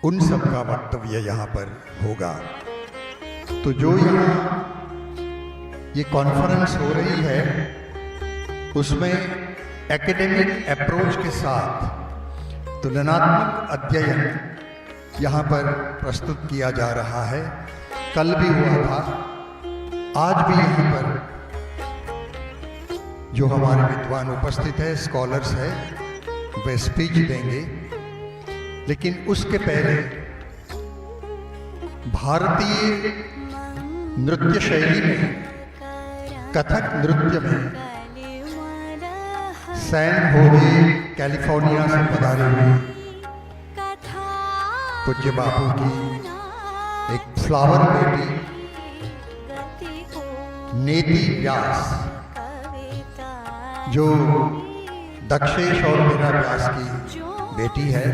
उन सब का वक्तव्य यहाँ पर होगा। तो जो यहाँ ये कॉन्फ्रेंस हो रही है उसमें एकेडमिक अप्रोच के साथ तुलनात्मक अध्ययन यहाँ पर प्रस्तुत किया जा रहा है। कल भी हुआ था, आज भी यहाँ पर जो हमारे विद्वान उपस्थित है, स्कॉलर्स है, वे स्पीच देंगे। लेकिन उसके पहले भारतीय नृत्य शैली में, कथक नृत्य में सैन होजे कैलिफोर्निया से पधारे हुए पूज्य बापू की एक फ्लावर बेटी नेति व्यास, जो दक्षेश और मेरा व्यास की बेटी है,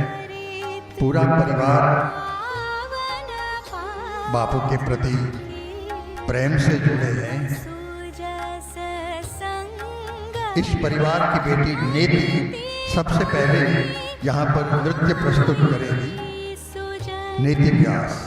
पूरा परिवार बापू के प्रति प्रेम से जुड़े हैं। इस परिवार की बेटी नेति सबसे पहले यहाँ पर नृत्य प्रस्तुत करेगी। नेति व्यास।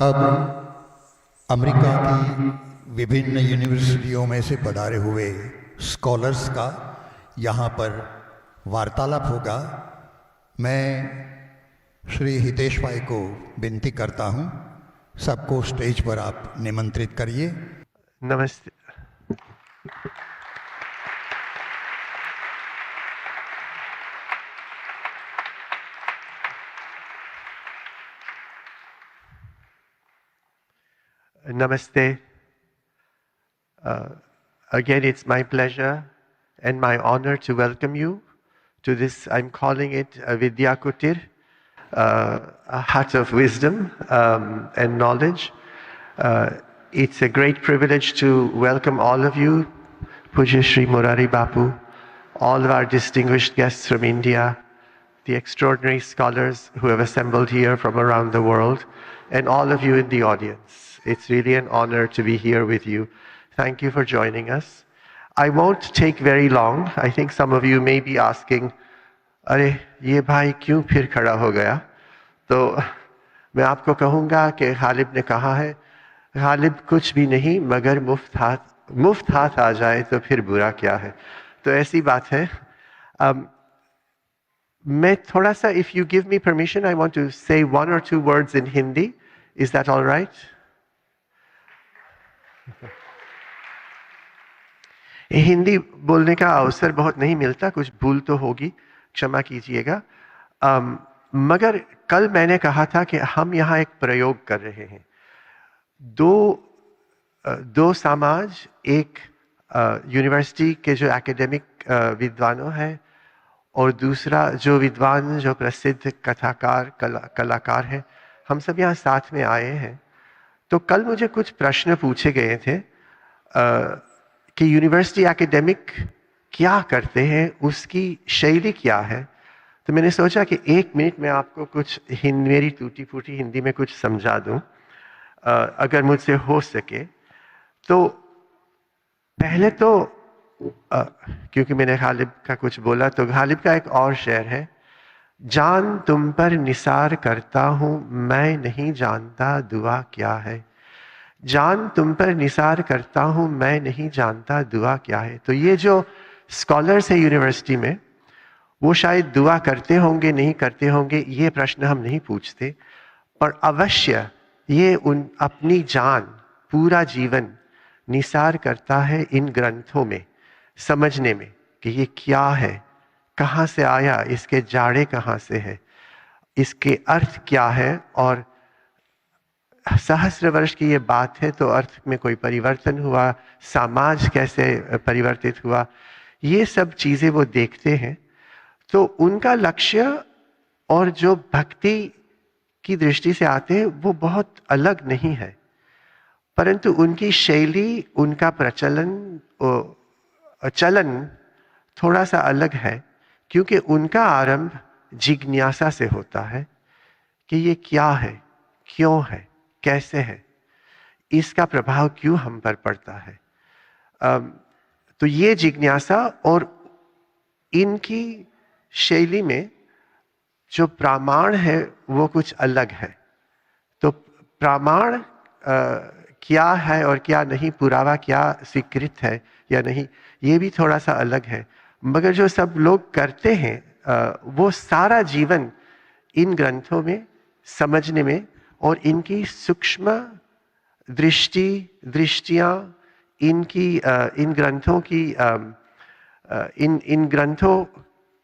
अब अमेरिका की विभिन्न यूनिवर्सिटियों में से पधारे हुए स्कॉलर्स का यहाँ पर वार्तालाप होगा। मैं श्री हितेश भाई को विनती करता हूँ, सबको स्टेज पर आप निमंत्रित करिए। नमस्ते। Namaste. Again, it's my pleasure and my honor to welcome you to this, I'm calling it Vidya Kutir, a hut of wisdom and knowledge. It's a great privilege to welcome all of you, Pujya Sri Murari Bapu, all of our distinguished guests from India, the extraordinary scholars who have assembled here from around the world, and all of you in the audience. It's really an honor to be here with you. Thank you for joining us. I won't take very long. I think some of you may be asking, अरे ये भाई क्यों फिर खड़ा हो गया? तो मैं आपको कहूँगा कि गालिब ने कहा है, गालिब कुछ भी नहीं मगर मुफ्त हाथ आ जाए तो फिर बुरा क्या है? तो ऐसी बात है। मैं थोड़ा सा, if you give me permission, I want to say 1 or 2 words in Hindi. Is that all right? Hindi बोलने का अवसर बहुत नहीं मिलता, कुछ भूल तो होगी, क्षमा कीजिएगा। मगर कल मैंने कहा था कि हम यहाँ एक प्रयोग कर रहे हैं। दो समाज, एक यूनिवर्सिटी के जो एकेडमिक विद्वानों हैं और दूसरा जो विद्वान जो प्रसिद्ध कथाकार कलाकार हैं, हम सब यहाँ साथ में आए हैं। तो कल मुझे कुछ प्रश्न पूछे गए थे कि यूनिवर्सिटी एकेडमिक क्या करते हैं, उसकी शैली क्या है। तो मैंने सोचा कि 1 मिनट में आपको कुछ मेरी टूटी फूटी हिंदी में कुछ समझा दूं, अगर मुझसे हो सके। तो पहले तो क्योंकि मैंने गालिब का कुछ बोला, तो गालिब का एक और शेर है, जान तुम पर निसार करता हूं मैं नहीं जानता दुआ क्या है। जान तुम पर निसार करता हूं मैं नहीं जानता दुआ क्या है। तो ये जो स्कॉलर्स है यूनिवर्सिटी में, वो शायद दुआ करते होंगे नहीं करते होंगे, ये प्रश्न हम नहीं पूछते, पर अवश्य ये अपनी जान, पूरा जीवन निसार करता है इन ग्रंथों में, समझने में कि ये क्या है, कहाँ से आया, इसके जाड़े कहाँ से है, इसके अर्थ क्या है, और सहस्र वर्ष की ये बात है तो अर्थ में कोई परिवर्तन हुआ, समाज कैसे परिवर्तित हुआ, ये सब चीजें वो देखते हैं। तो उनका लक्ष्य और जो भक्ति की दृष्टि से आते हैं वो बहुत अलग नहीं है, परंतु उनकी शैली, उनका चलन थोड़ा सा अलग है, क्योंकि उनका आरंभ जिज्ञासा से होता है कि ये क्या है, क्यों है, कैसे है, इसका प्रभाव क्यों हम पर पड़ता है। तो ये जिज्ञासा और इनकी शैली में जो प्रमाण है वो कुछ अलग है। तो प्रमाण क्या है और क्या नहीं, पुरावा क्या स्वीकृत है या नहीं, ये भी थोड़ा सा अलग है। मगर जो सब लोग करते हैं वो सारा जीवन इन ग्रंथों में समझने में और इनकी सूक्ष्म दृष्टियाँ, इन ग्रंथों की इन ग्रंथों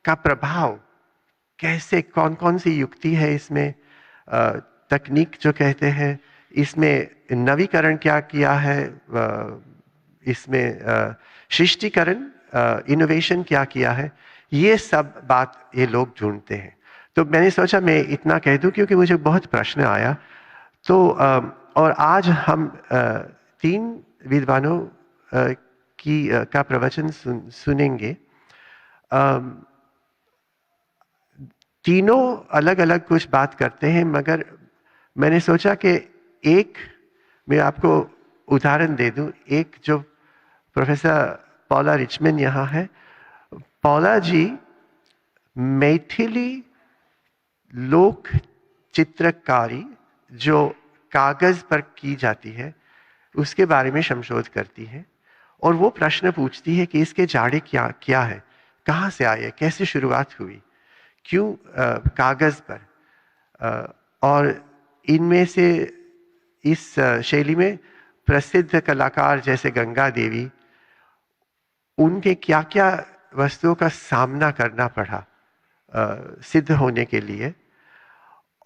का प्रभाव कैसे, कौन कौन सी युक्ति है इसमें, तकनीक जो कहते हैं, इसमें नवीकरण क्या किया है, इसमें सृष्टिकरण, इनोवेशन क्या किया है, ये सब बात ये लोग ढूंढते हैं। तो मैंने सोचा मैं इतना कह दूं क्योंकि मुझे बहुत प्रश्न आया। तो और आज हम 3 विद्वानों का प्रवचन सुनेंगे। तीनों अलग अलग कुछ बात करते हैं, मगर मैंने सोचा कि मैं आपको उदाहरण दे दूं। एक जो प्रोफेसर पॉला रिचमैन यहाँ है, पॉला जी मैथिली लोक चित्रकारी जो कागज पर की जाती है उसके बारे में संशोध करती है और वो प्रश्न पूछती है कि इसके जाड़े क्या है, कहाँ से आए, कैसे शुरुआत हुई, क्यों कागज पर, और इनमें से इस शैली में प्रसिद्ध कलाकार जैसे गंगा देवी, उनके क्या क्या वस्तुओं का सामना करना पड़ा सिद्ध होने के लिए,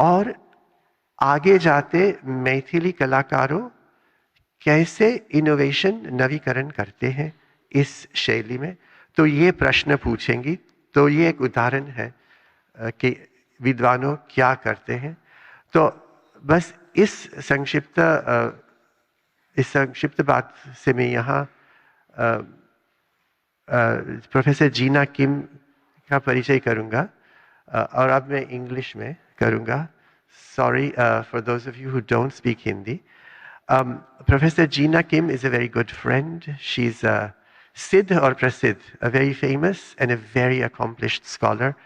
और आगे जाते मैथिली कलाकारों कैसे इनोवेशन नवीकरण करते हैं इस शैली में। तो ये प्रश्न पूछेंगी। तो ये एक उदाहरण है कि विद्वानों क्या करते हैं। तो बस इस संक्षिप्त बात से मैं यहाँ प्रोफेसर जीना किम का परिचय करूँगा, और अब मैं इंग्लिश में करूँगा। Sorry for those of you who don't speak Hindi. Professor Gina Kim is a very good friend. She's a Siddh or Prasidh, a very famous and a very accomplished scholar.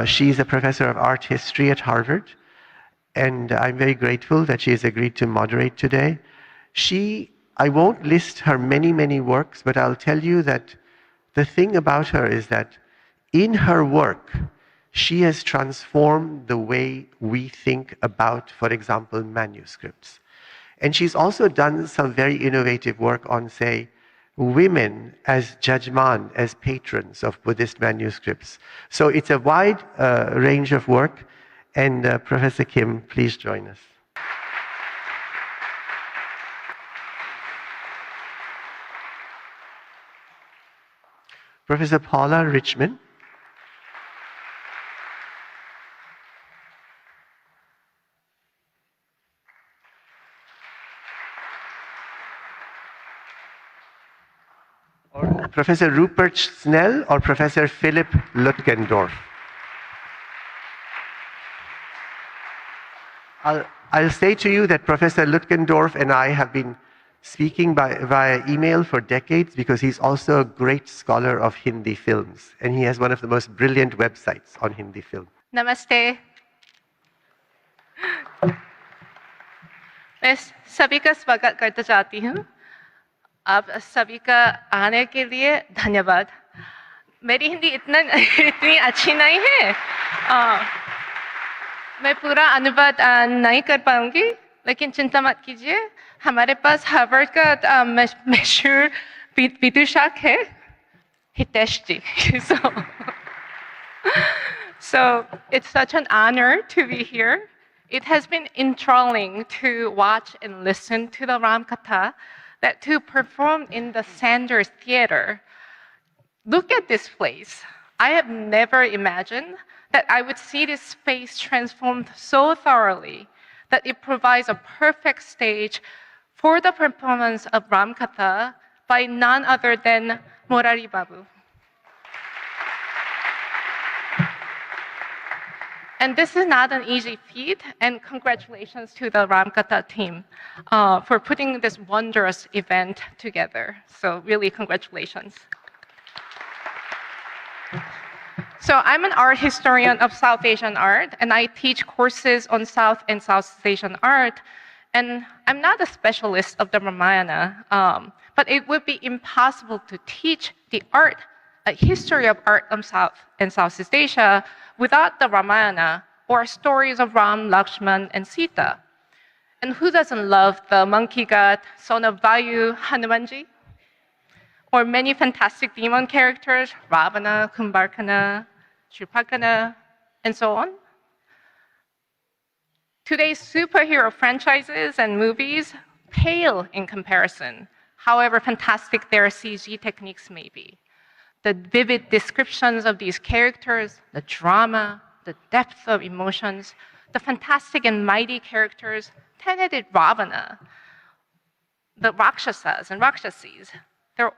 She's a professor of art history at Harvard, and I'm very grateful that she has agreed to moderate today. I won't list her many works, but I'll tell you that the thing about her is that in her work, she has transformed the way we think about, for example, manuscripts. And she's also done some very innovative work on, say, women as judgment, as patrons of Buddhist manuscripts. So it's a wide range of work. And Professor Kim, please join us. Professor Paula Richmond. Or Professor Rupert Snell or Professor Philip Lutgendorf. I'll say to you that Professor Lutgendorf and I have been speaking via email for decades because he's also a great scholar of Hindi films, and he has one of the most brilliant websites on Hindi film. Namaste. मैं सभी का स्वागत करना चाहती हूँ। आप सभी का आने के लिए धन्यवाद। मेरी हिंदी इतनी अच्छी नहीं है, मैं पूरा अनुवाद नहीं कर पाऊंगी, लेकिन चिंता मत कीजिए। हमारे पास हार्वर्ड का मशहूर विदूषक है, हितेश जी। So it's such an honor to be here. It has been enthralling to watch and listen to the Ram Katha that to perform in the Sanders Theater. Look at this place. I have never imagined that I would see this space transformed so thoroughly that it provides a perfect stage for the performance of Ram Katha by none other than Morari Babu. And this is not an easy feat, and congratulations to the Ram Katha team for putting this wondrous event together. So really, congratulations. So I'm an art historian of South Asian art, and I teach courses on South and Southeast Asian art. And I'm not a specialist of the Ramayana, but it would be impossible to teach the art, a history of art of South and Southeast Asia without the Ramayana or stories of Ram, Lakshman, and Sita. And who doesn't love the monkey god, son of Vayu, Hanumanji? Or many fantastic demon characters, Ravana, Kumbhakarna, Shurpakana, and so on. Today's superhero franchises and movies pale in comparison, however fantastic their CG techniques may be. The vivid descriptions of these characters, the drama, the depth of emotions, the fantastic and mighty characters, 10-headed Ravana, the Rakshasas and Rakshasis, they're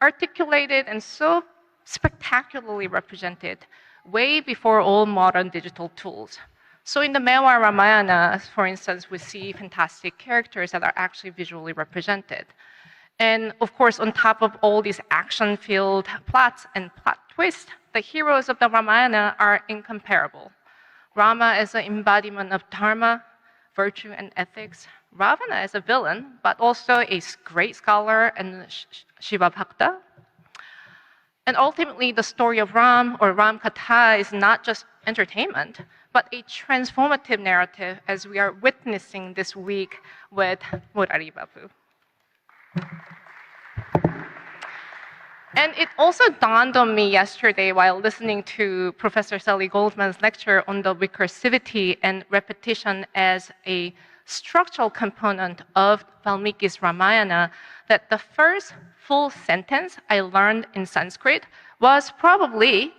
articulated and so spectacularly represented way before all modern digital tools. So in the Mewar Ramayana, for instance, we see fantastic characters that are actually visually represented. And of course, on top of all these action-filled plots and plot twists, the heroes of the Ramayana are incomparable. Rama is an embodiment of Dharma, virtue and ethics, Ravana is a villain, but also a great scholar and Shiva Bhakta. And ultimately, the story of Ram or Ram Katha is not just entertainment, but a transformative narrative as we are witnessing this week with Murari Babu. And it also dawned on me yesterday while listening to Professor Sally Goldman's lecture on the recursivity and repetition as a structural component of Valmiki's Ramayana that the first full sentence I learned in Sanskrit was probably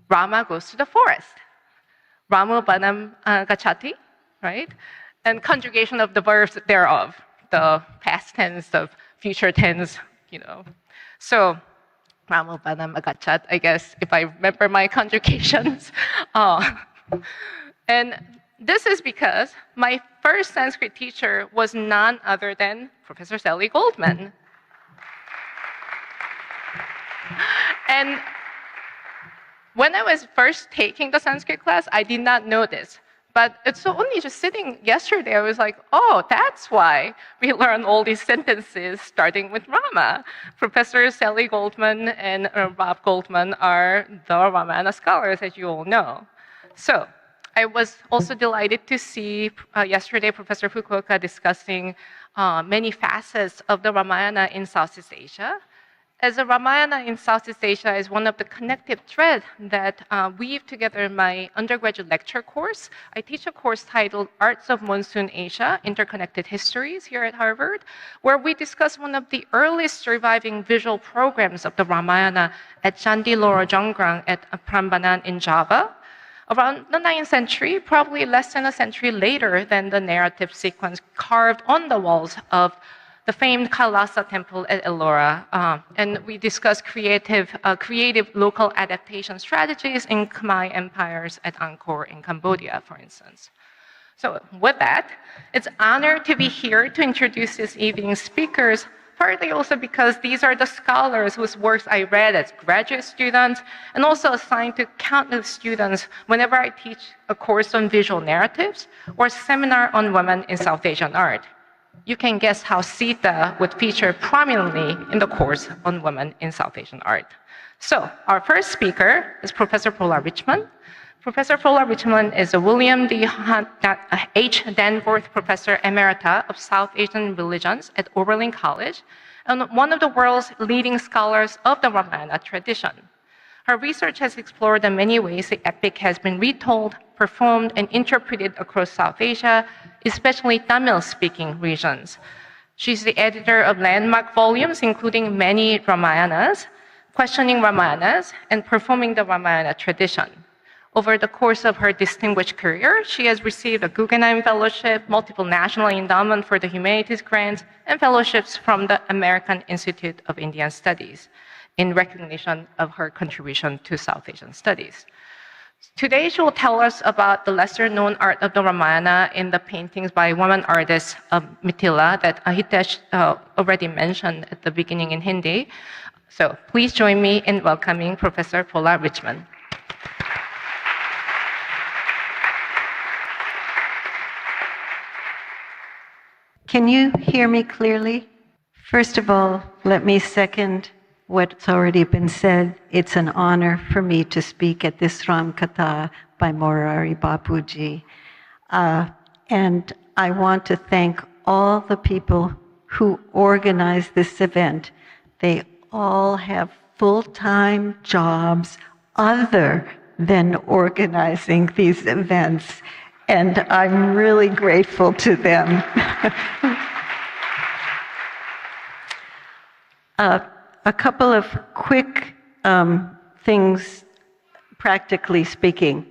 Rama goes to the forest. Ramu Banam Gachati, right? And conjugation of the verbs thereof, the past tense, the future tense, So, Ramu Banam Agachat, I guess, if I remember my conjugations. And this is because my first Sanskrit teacher was none other than Professor Sally Goldman. And when I was first taking the Sanskrit class, I did not know this. But it's so only just sitting yesterday, I was like, oh, that's why we learn all these sentences starting with Rama. Professor Sally Goldman and Bob Goldman are the Ramayana scholars, as you all know. So I was also delighted to see yesterday Professor Fukuoka discussing many facets of the Ramayana in Southeast Asia. As the Ramayana in Southeast Asia is one of the connective threads that weave together my undergraduate lecture course. I teach a course titled Arts of Monsoon Asia, Interconnected Histories here at Harvard, where we discuss one of the earliest surviving visual programs of the Ramayana at Candi Loro Jonggrang at Prambanan in Java. Around the 9th century, probably less than a century later than the narrative sequence carved on the walls of the famed Kailasa temple at Ellora. And we discussed creative local adaptation strategies in Khmer empires at Angkor in Cambodia, for instance. So with that, it's an honor to be here to introduce this evening's speakers, partly also because these are the scholars whose works I read as graduate students and also assigned to countless students whenever I teach a course on visual narratives or seminar on women in South Asian art. You can guess how Sita would feature prominently in the course on women in South Asian art. So our first speaker is Professor Paula Richmond. Professor Paula Richmond is a William D. H. Danforth Professor Emerita of South Asian Religions at Oberlin College and one of the world's leading scholars of the Ramayana tradition. Her research has explored the many ways the epic has been retold, performed, and interpreted across South Asia, especially Tamil-speaking regions. She's the editor of landmark volumes, including many Ramayanas, questioning Ramayanas, and performing the Ramayana tradition. Over the course of her distinguished career, she has received a Guggenheim Fellowship, multiple National Endowment for the Humanities grants, and fellowships from the American Institute of Indian Studies in recognition of her contribution to South Asian studies. Today, she will tell us about the lesser-known art of the Ramayana in the paintings by woman artist Mithila that Hitesh already mentioned at the beginning in Hindi. So please join me in welcoming Professor Paula Richmond. Can you hear me clearly? First of all, let me second what's already been said. It's an honor for me to speak at this Ram Katha by Murari Bapuji. And I want to thank all the people who organized this event. They all have full-time jobs other than organizing these events. And I'm really grateful to them. A couple of quick things, practically speaking.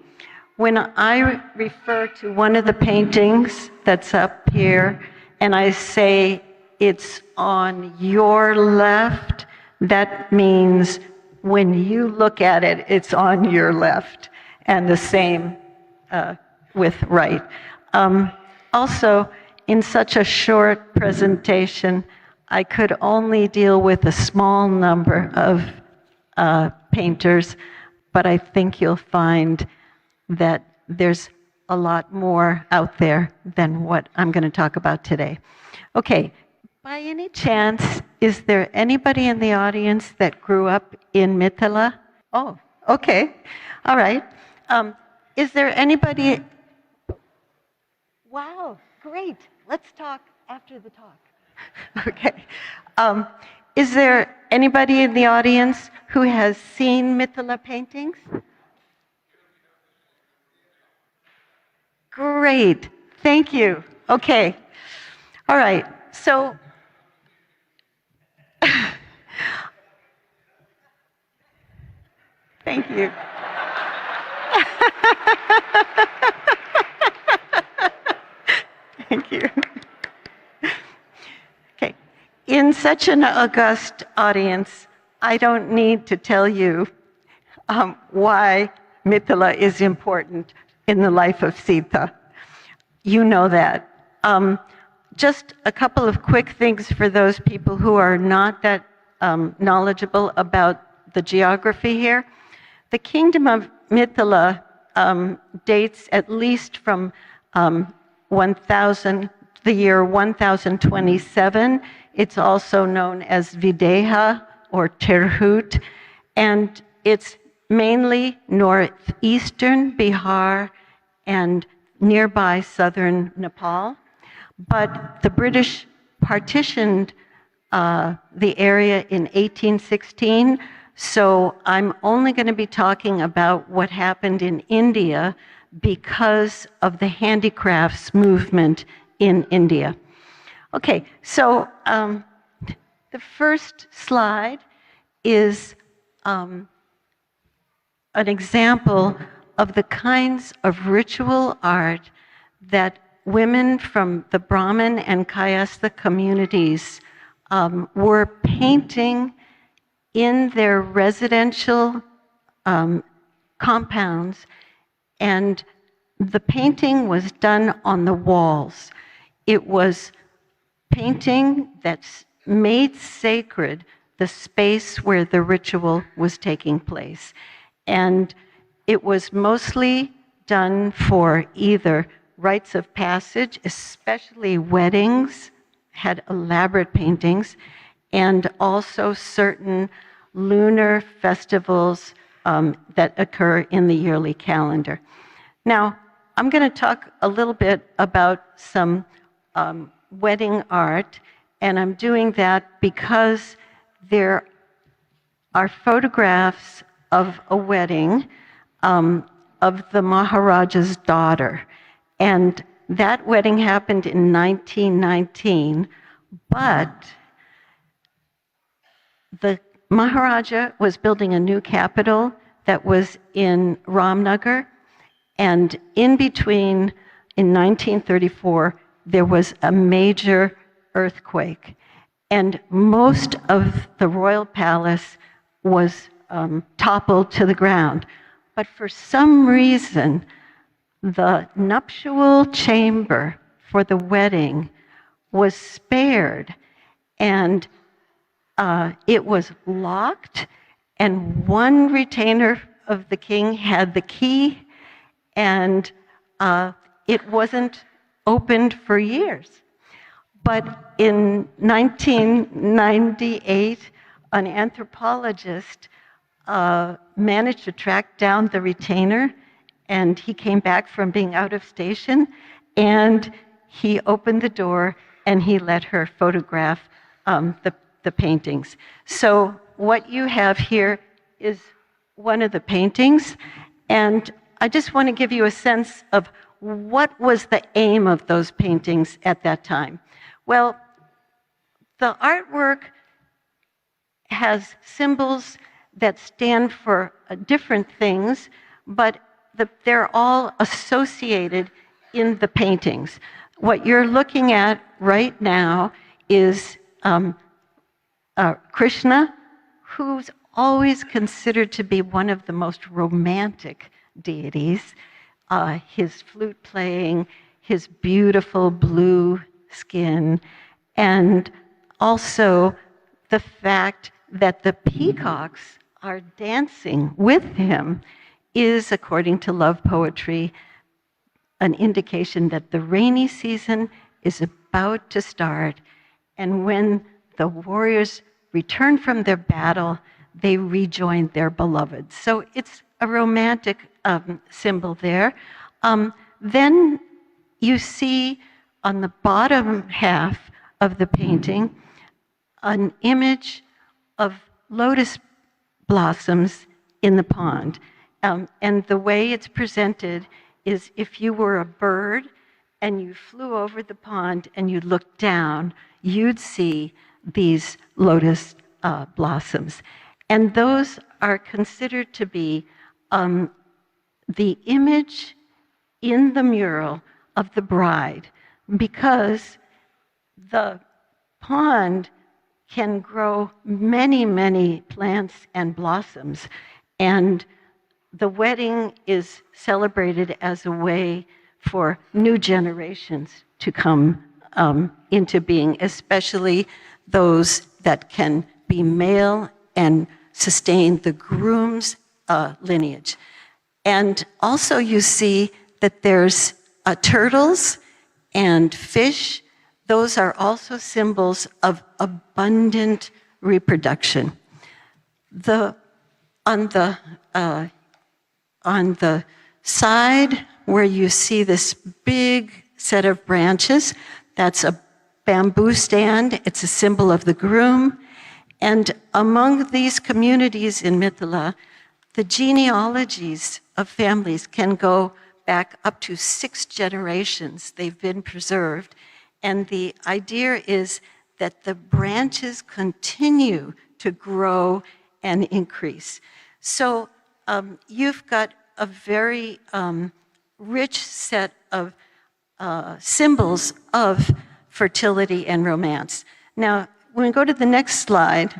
When I refer to one of the paintings that's up here, and I say it's on your left, that means when you look at it, it's on your left, and the same with right. Also, in such a short presentation, I could only deal with a small number of painters, but I think you'll find that there's a lot more out there than what I'm going to talk about today. Okay, by any chance, is there anybody in the audience that grew up in Mithila? Oh, okay, all right. Is there anybody? Wow, great. Let's talk after the talk. Okay. Is there anybody in the audience who has seen Mithila paintings? Great. Thank you. Okay. All right. So, thank you. Thank you. Okay. In such an august audience, I don't need to tell you why Mithila is important in the life of Sita. You know that. Just a couple of quick things for those people who are not that knowledgeable about the geography here. The kingdom of Mithila dates at least from the year 1027. It's also known as Videha or Tirhut, and it's mainly northeastern Bihar and nearby southern Nepal. But the British partitioned the area in 1816, so I'm only going to be talking about what happened in India because of the handicrafts movement in India. Okay, so the first slide is an example of the kinds of ritual art that women from the Brahmin and Kayastha communities were painting in their residential compounds, and the painting was done on the walls. It was painting that made sacred the space where the ritual was taking place. And it was mostly done for either rites of passage, especially weddings, had elaborate paintings, and also certain lunar festivals that occur in the yearly calendar. Now, I'm going to talk a little bit about some wedding art, and I'm doing that because there are photographs of a wedding of the Maharaja's daughter. And that wedding happened in 1919, but the Maharaja was building a new capital that was in Ramnagar, and in between, in 1934, there was a major earthquake, and most of the royal palace was toppled to the ground. But for some reason, the nuptial chamber for the wedding was spared, and it was locked, and one retainer of the king had the key, and it wasn't opened for years. But in 1998, an anthropologist managed to track down the retainer, and he came back from being out of station, and he opened the door and he let her photograph the paintings. So what you have here is one of the paintings, and I just want to give you a sense of what was the aim of those paintings at that time. Well, the artwork has symbols that stand for different things, but they're all associated in the paintings. What you're looking at right now is Krishna, who's always considered to be one of the most romantic deities. His flute playing, his beautiful blue skin, and also the fact that the peacocks are dancing with him is, according to love poetry, an indication that the rainy season is about to start, and when the warriors return from their battle, they rejoin their beloved. So it's a romantic symbol there. Then you see on the bottom half of the painting an image of lotus blossoms in the pond. And the way it's presented is if you were a bird and you flew over the pond and you looked down, you'd see these lotus blossoms. And those are considered to be the image in the mural of the bride, because the pond can grow many, many plants and blossoms. And the wedding is celebrated as a way for new generations to come into being, especially those that can be male and sustain the groom's lineage. And also you see that there's turtles and fish. Those are also symbols of abundant reproduction. On the side where you see this big set of branches, that's a bamboo stand. It's a symbol of the groom. And among these communities in Mithila, the genealogies of families can go back up to 6 generations. They've been preserved. And the idea is that the branches continue to grow and increase. So you've got a very rich set of symbols of fertility and romance. Now, when we go to the next slide,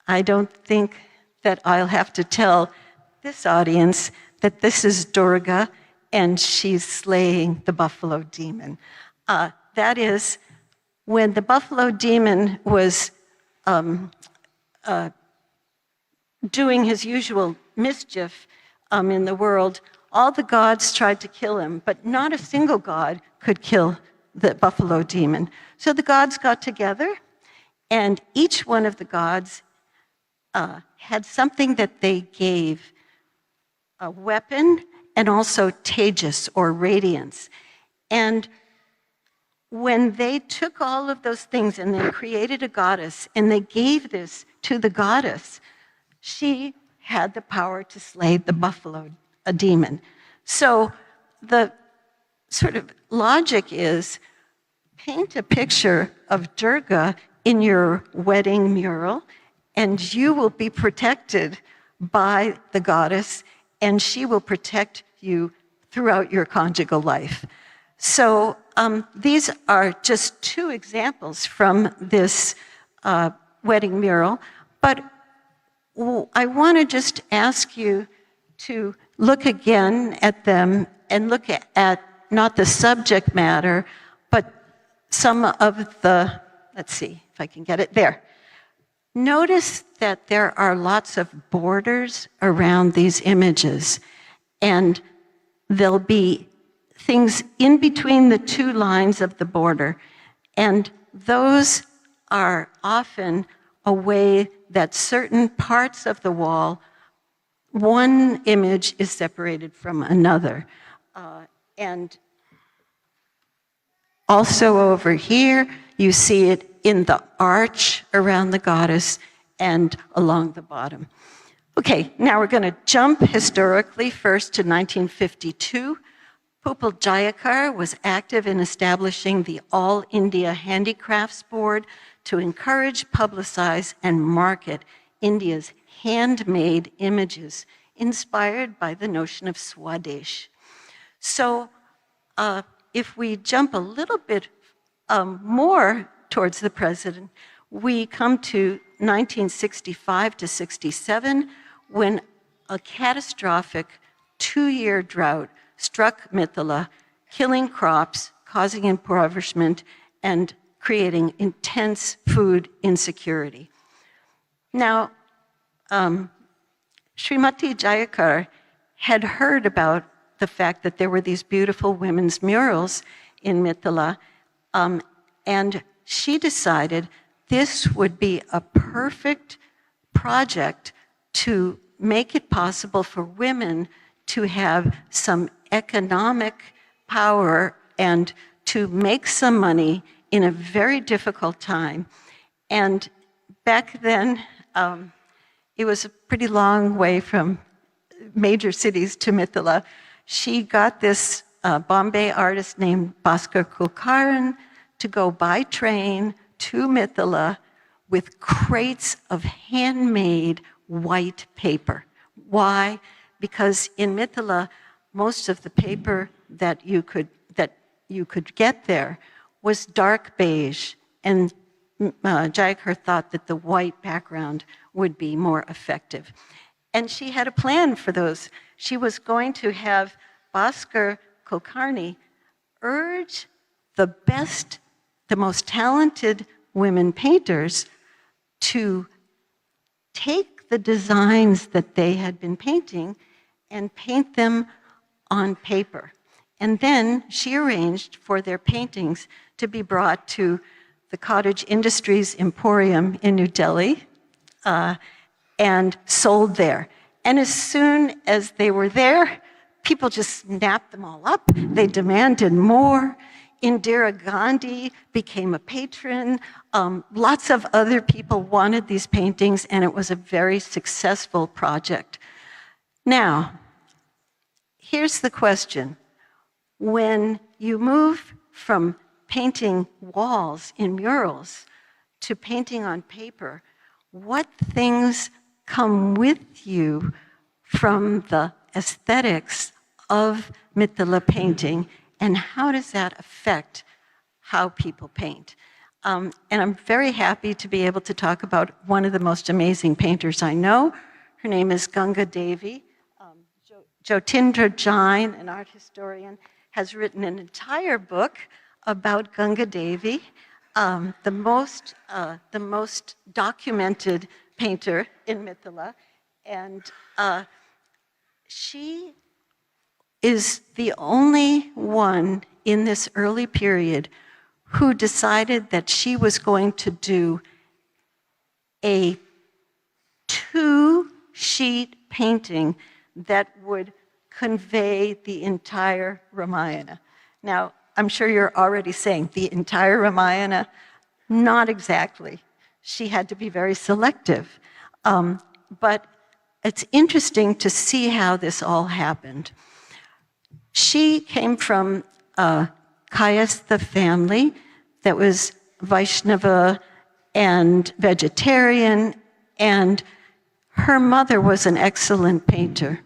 I don't think that I'll have to tell this audience that this is Durga and she's slaying the buffalo demon. That is, when the buffalo demon was doing his usual mischief in the world, all the gods tried to kill him, but not a single god could kill the buffalo demon. So the gods got together, and each one of the gods had something that they gave, a weapon and also tejas, or radiance. And when they took all of those things and they created a goddess and they gave this to the goddess, she had the power to slay the buffalo, a demon. So the sort of logic is, paint a picture of Durga in your wedding mural, and you will be protected by the goddess, and she will protect you throughout your conjugal life. So these are just 2 examples from this wedding mural, but I want to just ask you to look again at them and look at not the subject matter, but some of the, let's see if I can get it there. Notice that there are lots of borders around these images, and there'll be things in between the 2 lines of the border, and those are often a way that certain parts of the wall, one image is separated from another. And also over here, you see it in the arch around the goddess and along the bottom. Okay, now we're going to jump historically first to 1952. Pupil Jayakar was active in establishing the All India Handicrafts Board to encourage, publicize, and market India's handmade images inspired by the notion of Swadesh. So if we jump a little bit more towards the present, we come to 1965 to 67, when a catastrophic 2-year drought struck Mithila, killing crops, causing impoverishment, and creating intense food insecurity. Now, Srimati Jayakar had heard about the fact that there were these beautiful women's murals in Mithila, and she decided this would be a perfect project to make it possible for women to have some economic power and to make some money in a very difficult time. And back then, it was a pretty long way from major cities to Mithila. She got this Bombay artist named Bhaskar Kulkarni to go by train to Mithila with crates of handmade white paper. Why? Because in Mithila, most of the paper that you could get there was dark beige, and Jayakar thought that the white background would be more effective. And she had a plan for those. She was going to have Bhaskar Kulkarni urge the best, the most talented women painters to take the designs that they had been painting and paint them on paper. And then she arranged for their paintings to be brought to the Cottage Industries Emporium in New Delhi and sold there. And as soon as they were there, people just snapped them all up. They demanded more. Indira Gandhi became a patron. Lots of other people wanted these paintings, and it was a very successful project. Now, here's the question. When you move from painting walls in murals to painting on paper, what things come with you from the aesthetics of Mithila painting, and how does that affect how people paint? And I'm very happy to be able to talk about one of the most amazing painters I know. Her name is Ganga Devi. Jyotindra Jain, an art historian, has written an entire book about Ganga Devi, the most documented painter in Mithila. And she is the only one in this early period who decided that she was going to do a 2-sheet painting that would convey the entire Ramayana. Now, I'm sure you're already saying, the entire Ramayana? Not exactly. She had to be very selective. But it's interesting to see how this all happened. She came from a Kayastha family that was Vaishnava and vegetarian, and her mother was an excellent painter.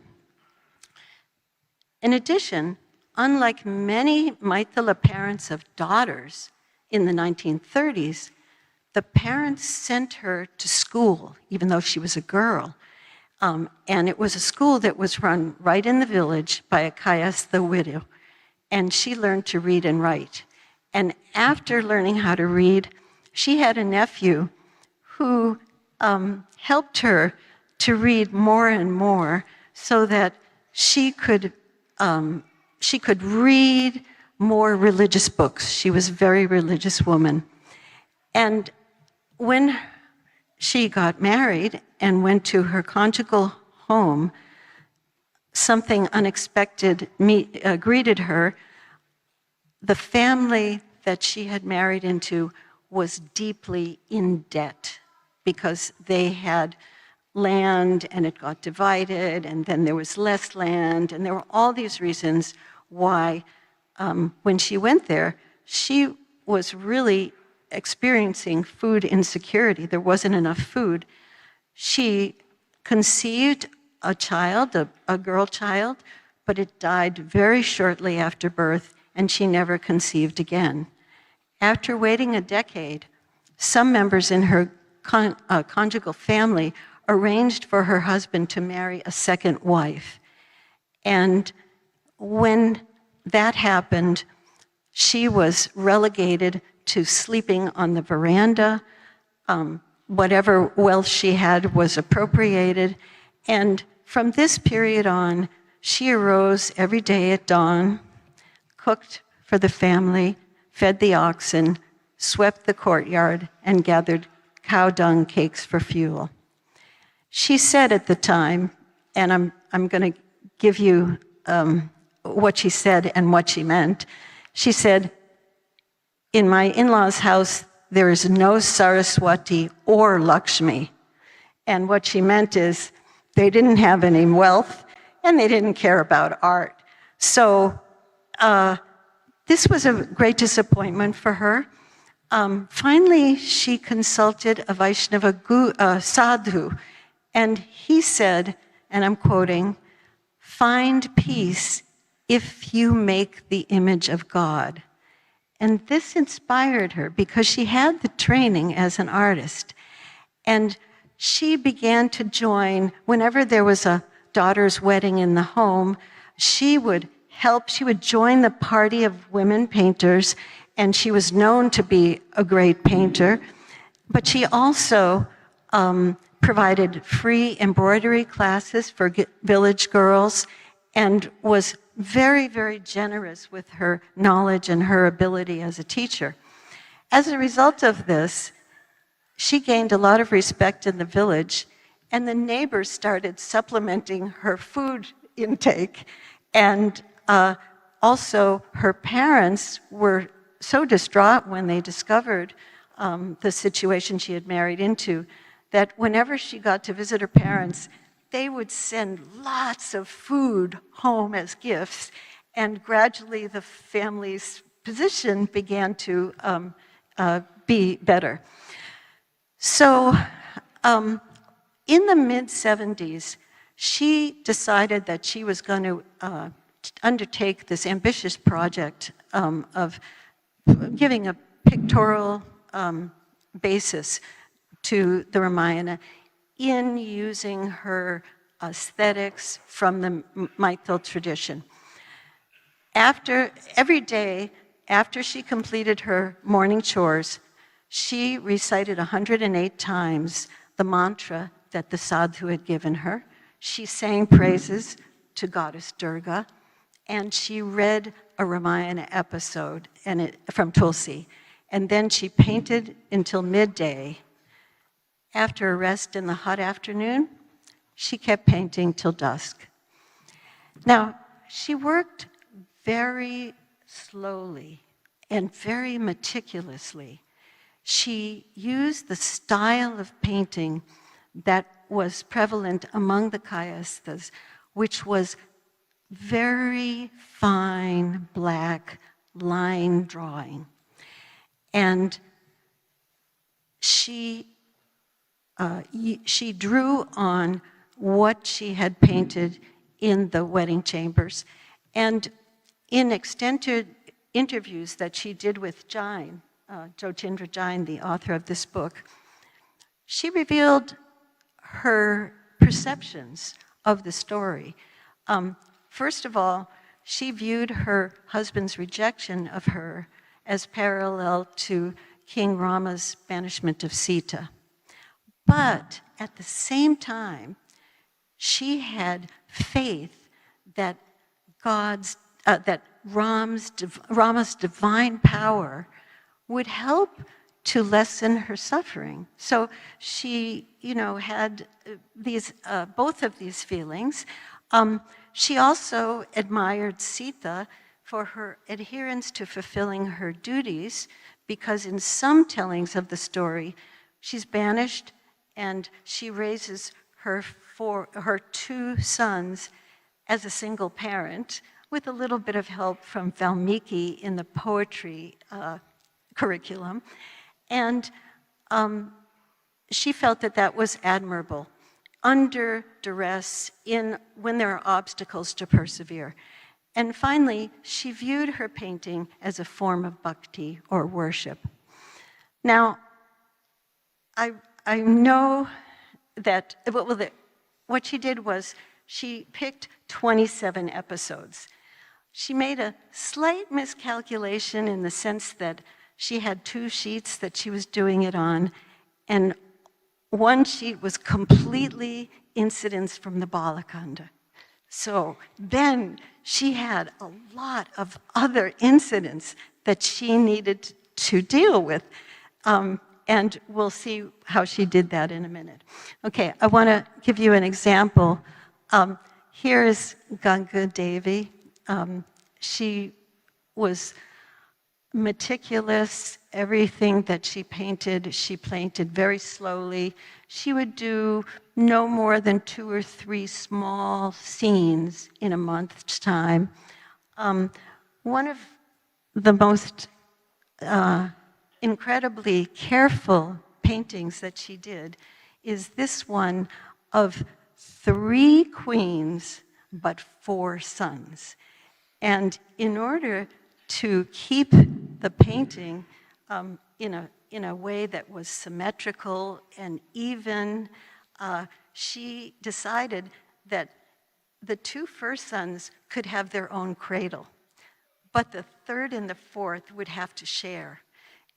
In addition, unlike many Mithila parents of daughters in the 1930s, the parents sent her to school, even though she was a girl. And it was a school that was run right in the village by a Kayastha widow. And she learned to read and write. And after learning how to read, she had a nephew who helped her to read more and more so that she could read more religious books. She was a very religious woman. And when she got married and went to her conjugal home, something unexpected greeted her. The family that she had married into was deeply in debt because they had land and it got divided, and then there was less land, and there were all these reasons why when she went there, she was really experiencing food insecurity. There wasn't enough food. She conceived a child, a girl child, but it died very shortly after birth, and she never conceived again. After waiting a decade, some members in her conjugal family arranged for her husband to marry a second wife. And when that happened, she was relegated to sleeping on the veranda. Whatever wealth she had was appropriated. And from this period on, she arose every day at dawn, cooked for the family, fed the oxen, swept the courtyard, and gathered cow dung cakes for fuel. She said at the time, and I'm going to give you what she said and what she meant. She said, "In my in-laws' house, there is no Saraswati or Lakshmi." And what she meant is they didn't have any wealth and they didn't care about art. So this was a great disappointment for her. Finally, she consulted a Vaishnava sadhu, and he said, and I'm quoting, "Find peace if you make the image of God." And this inspired her because she had the training as an artist. And she began to join, whenever there was a daughter's wedding in the home, she would join the party of women painters, and she was known to be a great painter. But she also provided free embroidery classes for village girls and was very, very generous with her knowledge and her ability as a teacher. As a result of this, she gained a lot of respect in the village, and the neighbors started supplementing her food intake. And also, her parents were so distraught when they discovered the situation she had married into that whenever she got to visit her parents, they would send lots of food home as gifts, and gradually the family's position began to be better. So in the mid-70s, she decided that she was going to undertake this ambitious project of giving a pictorial basis to the Ramayana in using her aesthetics from the Maithil tradition. Every day, after she completed her morning chores, she recited 108 times the mantra that the sadhu had given her. She sang praises to Goddess Durga, and she read a Ramayana episode from Tulsi. And then she painted until midday. After a rest in the hot afternoon, she kept painting till dusk. Now, she worked very slowly and very meticulously. She used the style of painting that was prevalent among the Kayasthas, which was very fine black line drawing. And she drew on what she had painted in the wedding chambers. And in extended interviews that she did with Jain, Jyotirndra Jain, the author of this book, she revealed her perceptions of the story. First of all, she viewed her husband's rejection of her as parallel to King Rama's banishment of Sita. But at the same time, she had faith that Rama's divine power would help to lessen her suffering. So she, had both of these feelings. She also admired Sita for her adherence to fulfilling her duties, because in some tellings of the story, she's banished and she raises her two sons as a single parent, with a little bit of help from Valmiki in the poetry curriculum. And she felt that was admirable, under duress, when there are obstacles to persevere. And finally, she viewed her painting as a form of bhakti, or worship. Now, I know that what she did was she picked 27 episodes. She made a slight miscalculation in the sense that she had 2 sheets that she was doing it on, and one sheet was completely incidents from the Balakanda. So then she had a lot of other incidents that she needed to deal with. And we'll see how she did that in a minute. Okay, I want to give you an example. Here is Ganga Devi. She was meticulous. Everything that she painted very slowly. She would do no more than 2 or 3 small scenes in a month's time. One of the most incredibly careful paintings that she did is this one of 3 queens but 4 sons. And in order to keep the painting in a way that was symmetrical and even, she decided that the 2 first sons could have their own cradle, but the 3rd and the 4th would have to share.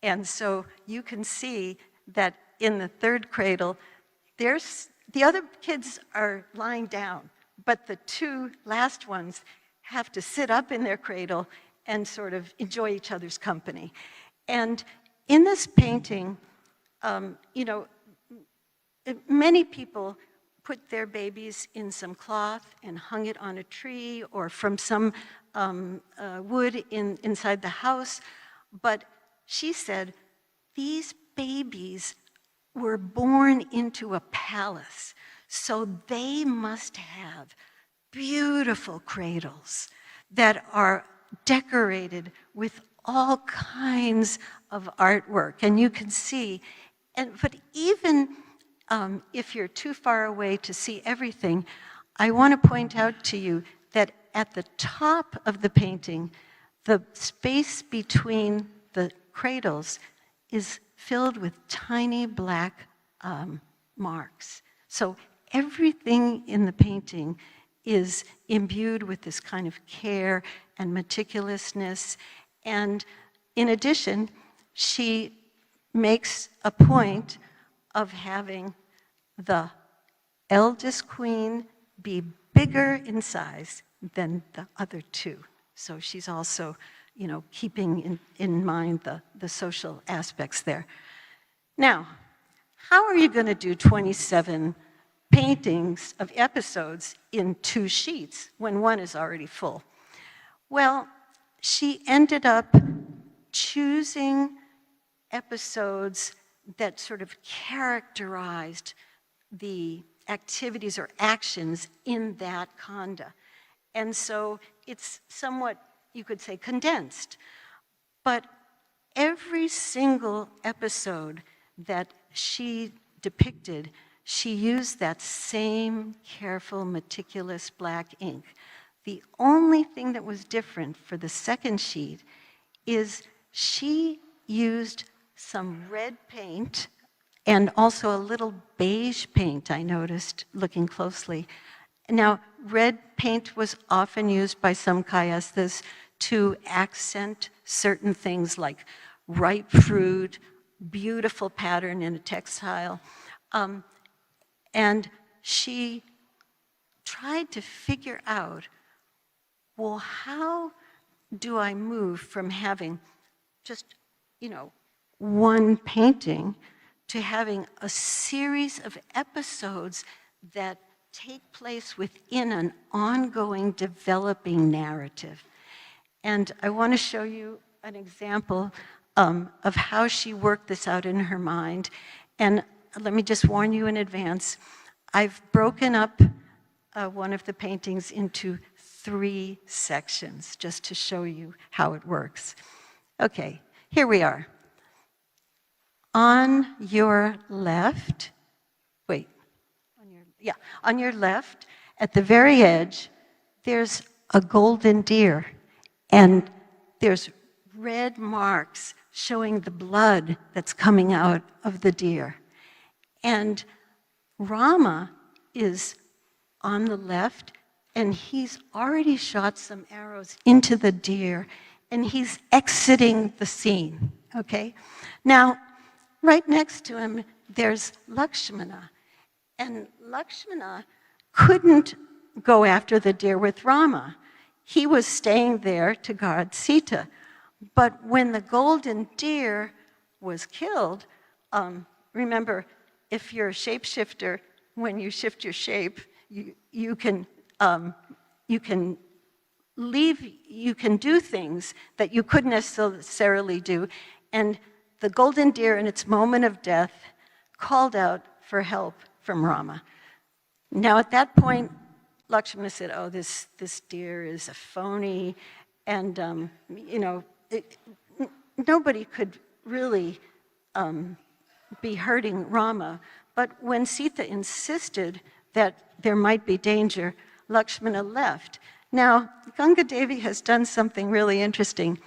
And so you can see that in the 3rd cradle, the other kids are lying down, but the 2 last ones have to sit up in their cradle and sort of enjoy each other's company. And in this painting, many people put their babies in some cloth and hung it on a tree or from some wood inside the house. But she said, these babies were born into a palace, so they must have beautiful cradles that are decorated with all kinds of artwork. And you can see, but even if you're too far away to see everything, I want to point out to you that at the top of the painting, the space between the cradles is filled with tiny black marks. So everything in the painting is imbued with this kind of care and meticulousness. And in addition, she makes a point of having the eldest queen be bigger in size than the other 2. So she's also, keeping in mind the social aspects there. Now, how are you going to do 27 paintings of episodes in 2 sheets when one is already full? Well, she ended up choosing episodes that sort of characterized the activities or actions in that khanda. And so it's somewhat, you could say, condensed. But every single episode that she depicted, she used that same careful, meticulous black ink. The only thing that was different for the second sheet is she used some red paint and also a little beige paint, I noticed, looking closely. Now, red paint was often used by some kayasthas to accent certain things like ripe fruit, beautiful pattern in a textile. And she tried to figure out, well, how do I move from having just, one painting to having a series of episodes that take place within an ongoing developing narrative. And I want to show you an example of how she worked this out in her mind. And let me just warn you in advance, I've broken up one of the paintings into 3 sections just to show you how it works. Okay, here we are. On your left, on your left, at the very edge, there's a golden deer, and there's red marks showing the blood that's coming out of the deer. And Rama is on the left, and he's already shot some arrows into the deer, and he's exiting the scene, okay? Now, right next to him, there's Lakshmana. And Lakshmana couldn't go after the deer with Rama. He was staying there to guard Sita. But when the golden deer was killed, remember, if you're a shapeshifter, when you shift your shape, you can do things that you couldn't necessarily do. And the golden deer, in its moment of death, called out for help from Rama. Now, at that point, Lakshmana said, "Oh, this deer is a phony," and nobody could really be hurting Rama. But when Sita insisted that there might be danger, Lakshmana left. Now, Ganga Devi has done something really interesting.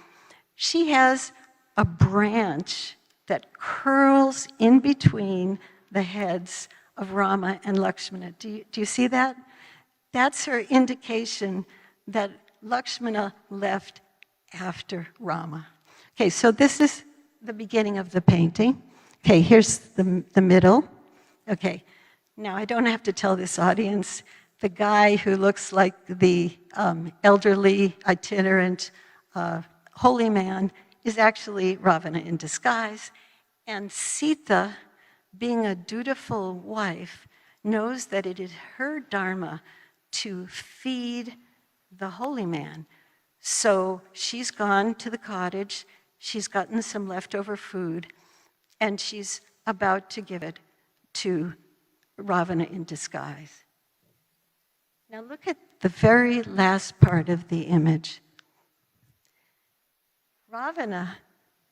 She has a branch that curls in between the heads of Rama and Lakshmana. Do you see that? That's her indication that Lakshmana left after Rama. Okay, so this is the beginning of the painting. Okay, here's the middle. Okay, now I don't have to tell this audience, the guy who looks like the elderly, itinerant, holy man is actually Ravana in disguise. And Sita, being a dutiful wife, knows that it is her dharma to feed the holy man. So she's gone to the cottage, she's gotten some leftover food, and she's about to give it to Ravana in disguise. Now look at the very last part of the image. Ravana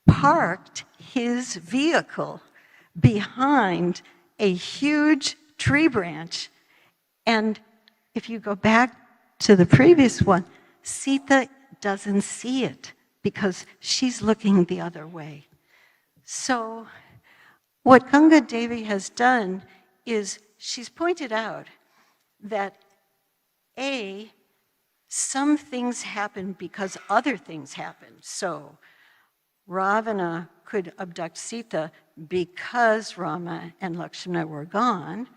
parked his vehicle behind a huge tree branch. And if you go back to the previous one, Sita doesn't see it because she's looking the other way. So what Ganga Devi has done is she's pointed out that some things happen because other things happen. So Ravana could abduct Sita because Rama and Lakshmana were gone,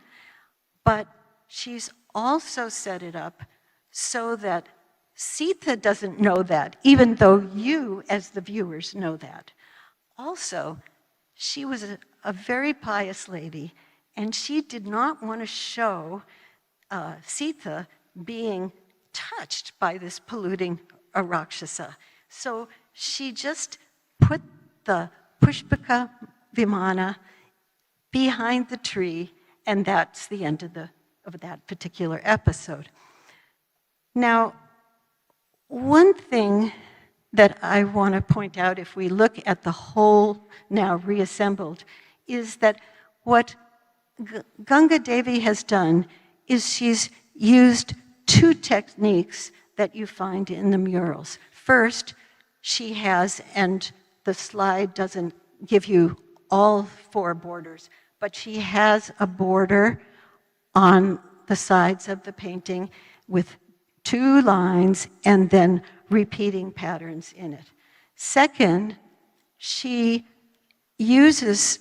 but she's also set it up so that Sita doesn't know that, even though you, as the viewers, know that. Also, she was a very pious lady, and she did not want to show Sita being touched by this polluting Rakshasa. So she just put the Pushpaka Vimana behind the tree, and that's the end of that particular episode. Now, one thing that I want to point out, if we look at the whole now reassembled, is that what Ganga Devi has done is she's used two techniques that you find in the murals. First, she has, and the slide doesn't give you all four borders, but she has a border on the sides of the painting with two lines and then repeating patterns in it. Second, she uses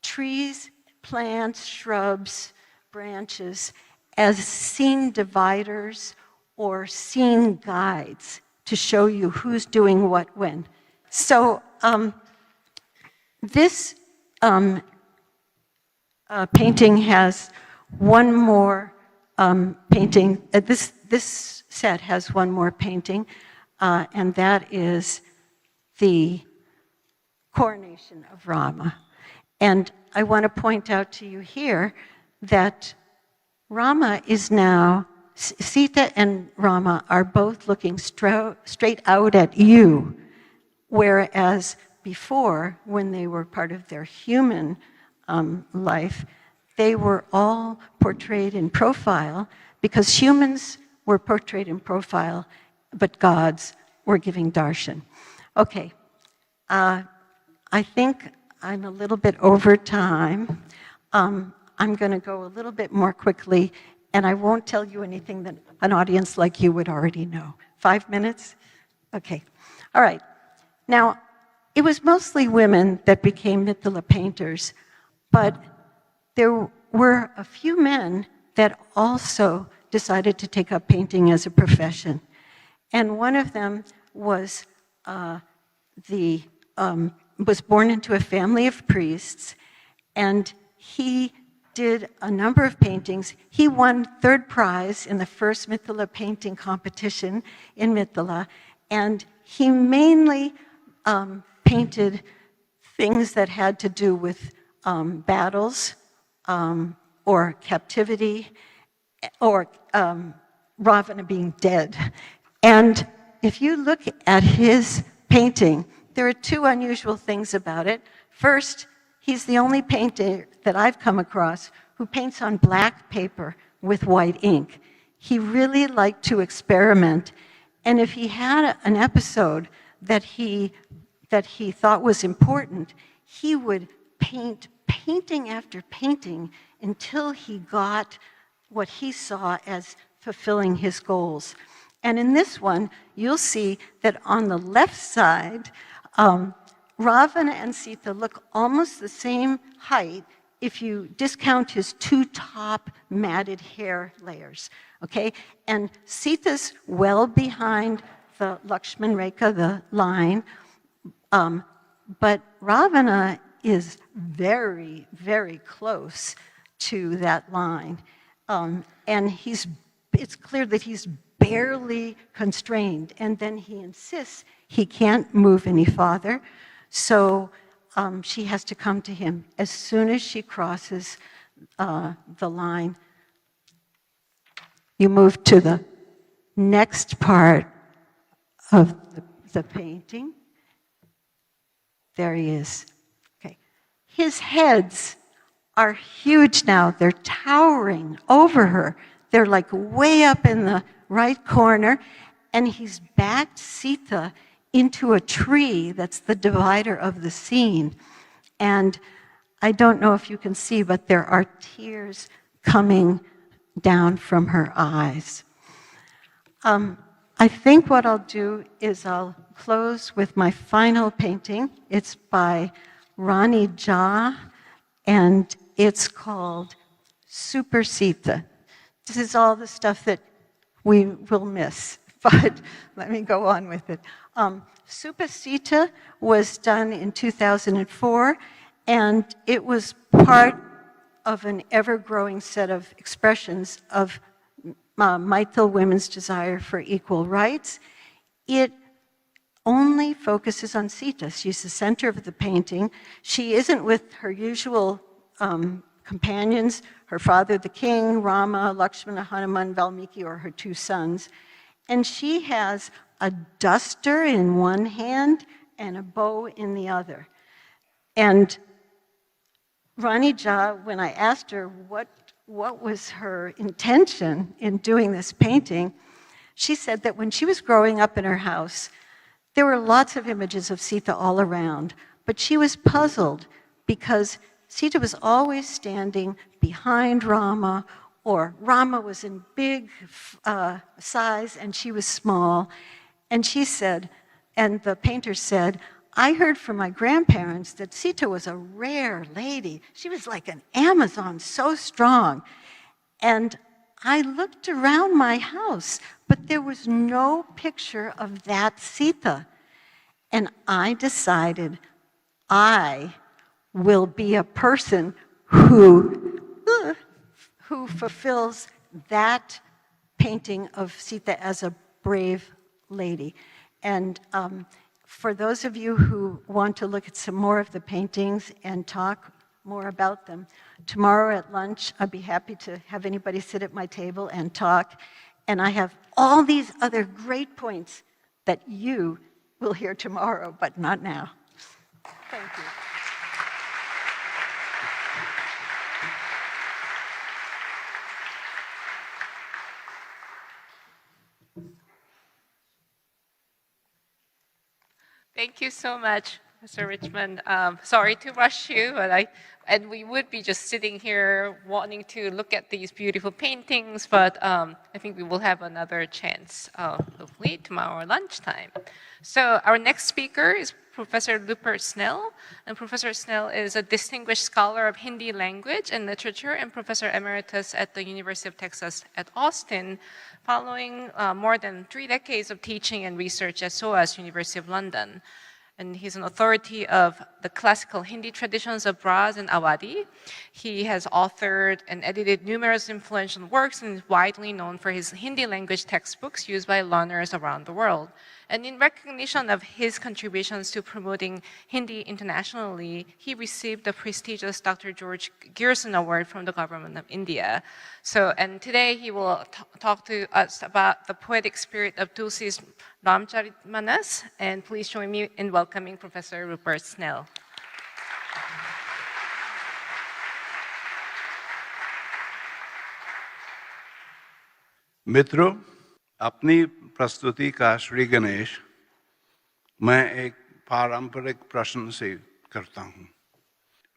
trees, plants, shrubs, branches as scene dividers or scene guides to show you who's doing what when. So this painting has one more painting. This set has one more painting, and that is the coronation of Rama. And I want to point out to you here that Rama is now, Sita and Rama are both looking straight out at you, whereas before, when they were part of their human life, they were all portrayed in profile because humans were portrayed in profile, but gods were giving darshan. Okay, I think I'm a little bit over time. I'm going to go a little bit more quickly, and I won't tell you anything that an audience like you would already know. 5 minutes? Okay. All right. Now, it was mostly women that became Mithila painters, but there were a few men that also decided to take up painting as a profession. And one of them was was born into a family of priests, and he did a number of paintings. He won 3rd prize in the first Mithila painting competition in Mithila, and he mainly painted things that had to do with battles or captivity or Ravana being dead. And if you look at his painting, there are 2 unusual things about it. First, he's the only painter that I've come across who paints on black paper with white ink. He really liked to experiment, and if he had an episode that he thought was important, he would paint painting after painting until he got what he saw as fulfilling his goals. And in this one, you'll see that on the left side, Ravana and Sita look almost the same height if you discount his 2 top matted hair layers, okay? And Sita's well behind the Lakshman Rekha, the line, but Ravana is very, very close to that line. And it's clear that he's barely constrained, and then he insists he can't move any farther, so she has to come to him as soon as she crosses the line. You move to the next part of the painting. There he is. Okay. His heads are huge now. They're towering over her. They're like way up in the right corner, and he's backed Sita into a tree that's the divider of the scene. And I don't know if you can see, but there are tears coming down from her eyes. I think what I'll do is I'll close with my final painting. It's by Rani Jha, and it's called Super Sita. This is all the stuff that we will miss, but let me go on with it. Super Sita was done in 2004, and it was part of an ever-growing set of expressions of Maithil women's desire for equal rights. It only focuses on Sita. She's the center of the painting. She isn't with her usual companions, her father the king, Rama, Lakshmana, Hanuman, Valmiki, or her 2 sons. And she has a duster in one hand and a bow in the other. And Rani Jha, when I asked her what was her intention in doing this painting, she said that when she was growing up in her house, there were lots of images of Sita all around, but she was puzzled because Sita was always standing behind Rama, or Rama was in big size and she was small. And she said, and the painter said, I heard from my grandparents that Sita was a rare lady. She was like an Amazon, so strong. And I looked around my house, but there was no picture of that Sita. And I decided I will be a person who fulfills that painting of Sita as a brave lady. And for those of you who want to look at some more of the paintings and talk more about them, tomorrow at lunch, I'd be happy to have anybody sit at my table and talk. And I have all these other great points that you will hear tomorrow, but not now. Thank you. Thank you so much, Mr. Richmond. Sorry to rush you, but and we would be just sitting here wanting to look at these beautiful paintings, but I think we will have another chance, hopefully tomorrow lunchtime. So our next speaker is Professor Rupert Snell. And Professor Snell is a distinguished scholar of Hindi language and literature and Professor Emeritus at the University of Texas at Austin, following more than 3 decades of teaching and research at SOAS, University of London. And he's an authority of the classical Hindi traditions of Braj and Awadhi. He has authored and edited numerous influential works and is widely known for his Hindi language textbooks used by learners around the world. And in recognition of his contributions to promoting Hindi internationally, he received the prestigious Dr. George Gerson Award from the government of India. And today he will talk to us about the poetic spirit of Tulsi's Ramcharitmanas. And please join me in welcoming Professor Rupert Snell. मित्रों, अपनी प्रस्तुति का श्री गणेश मैं एक पारंपरिक प्रश्न से करता हूँ.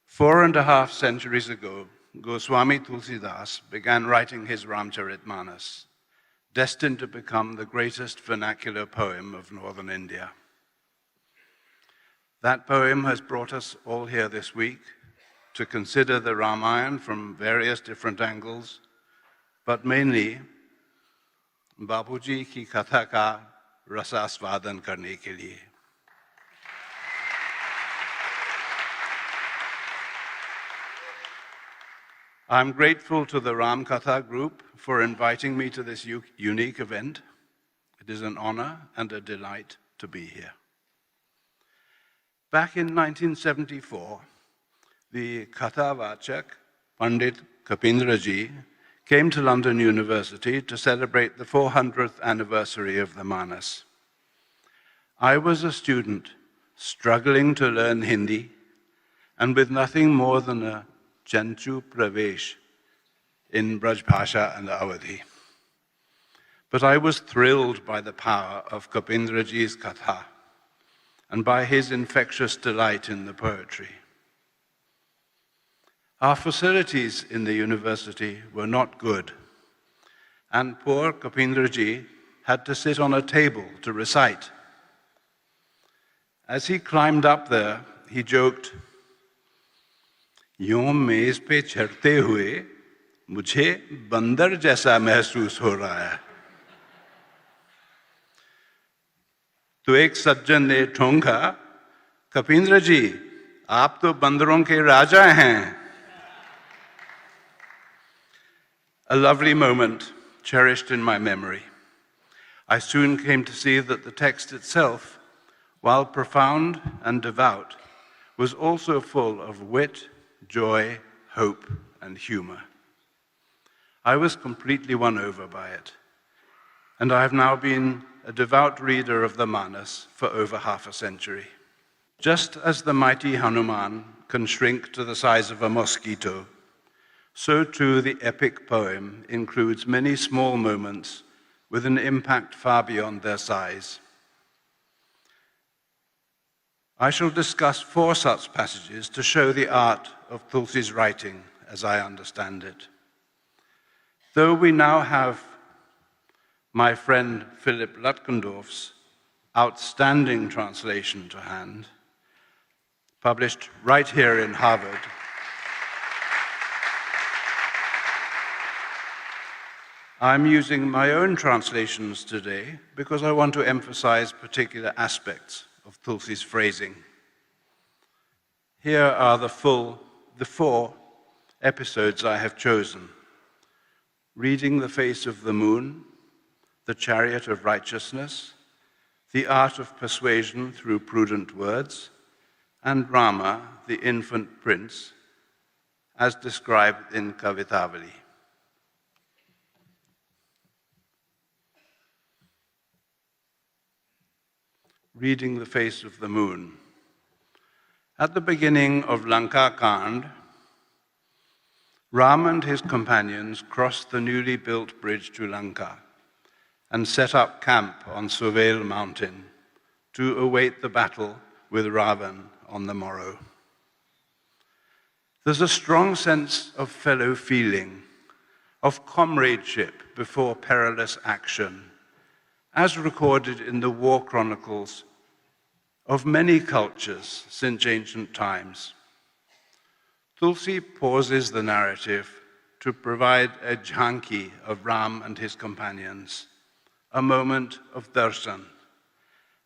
4.5 centuries ago, Goswami Tulsidas began writing his Ramcharitmanas, destined to become the greatest vernacular poem of northern India. That poem has brought us all here this week to consider the Ramayan from various different angles, but mainly बापूजी की कथा का रसास्वादन करने के लिए. I'm grateful to the Ram Katha group for inviting me to this unique event. It is an honor and a delight to be here. Back in 1974, the Katha Vachak, Pandit Kapindra Ji, came to London University to celebrate the 400th anniversary of the Manas. I was a student struggling to learn Hindi and with nothing more than a Chanchu Pravesh in Braj Bhasha and Awadhi. But I was thrilled by the power of Kapindra Ji's katha and by his infectious delight in the poetry. Our facilities in the university were not good, and poor Kapindra Ji had to sit on a table to recite. As he climbed up there, he joked, "Yon मेज पे चढ़ते हुए मुझे बंदर जैसा महसूस हो रहा है." तो एक सज्जन ने ठोंका, "कपिंद्र जी, आप तो बंदरों के राजा हैं." A lovely moment cherished in my memory. I soon came to see that the text itself, while profound and devout, was also full of wit, joy, hope, and humor. I was completely won over by it, and I have now been a devout reader of the Manas for over half a century. Just as the mighty Hanuman can shrink to the size of a mosquito, so too the epic poem includes many small moments with an impact far beyond their size. I shall discuss 4 such passages to show the art of Tulsi's writing as I understand it. Though we now have my friend Philip Lutkendorf's outstanding translation to hand, published right here in Harvard, I'm using my own translations today because I want to emphasize particular aspects of Tulsi's phrasing. Here are the 4 episodes I have chosen: reading the face of the moon, the chariot of righteousness, the art of persuasion through prudent words, and Rama, the infant prince, as described in Kavitavali. Reading the face of the moon. At the beginning of Lanka Kand, Ram and his companions crossed the newly built bridge to Lanka and set up camp on Suvail mountain to await the battle with Ravan on the morrow. There's a strong sense of fellow feeling, of comradeship before perilous action, as recorded in the war chronicles of many cultures since ancient times. Tulsi pauses the narrative to provide a jhanki of Ram and his companions, a moment of darshan,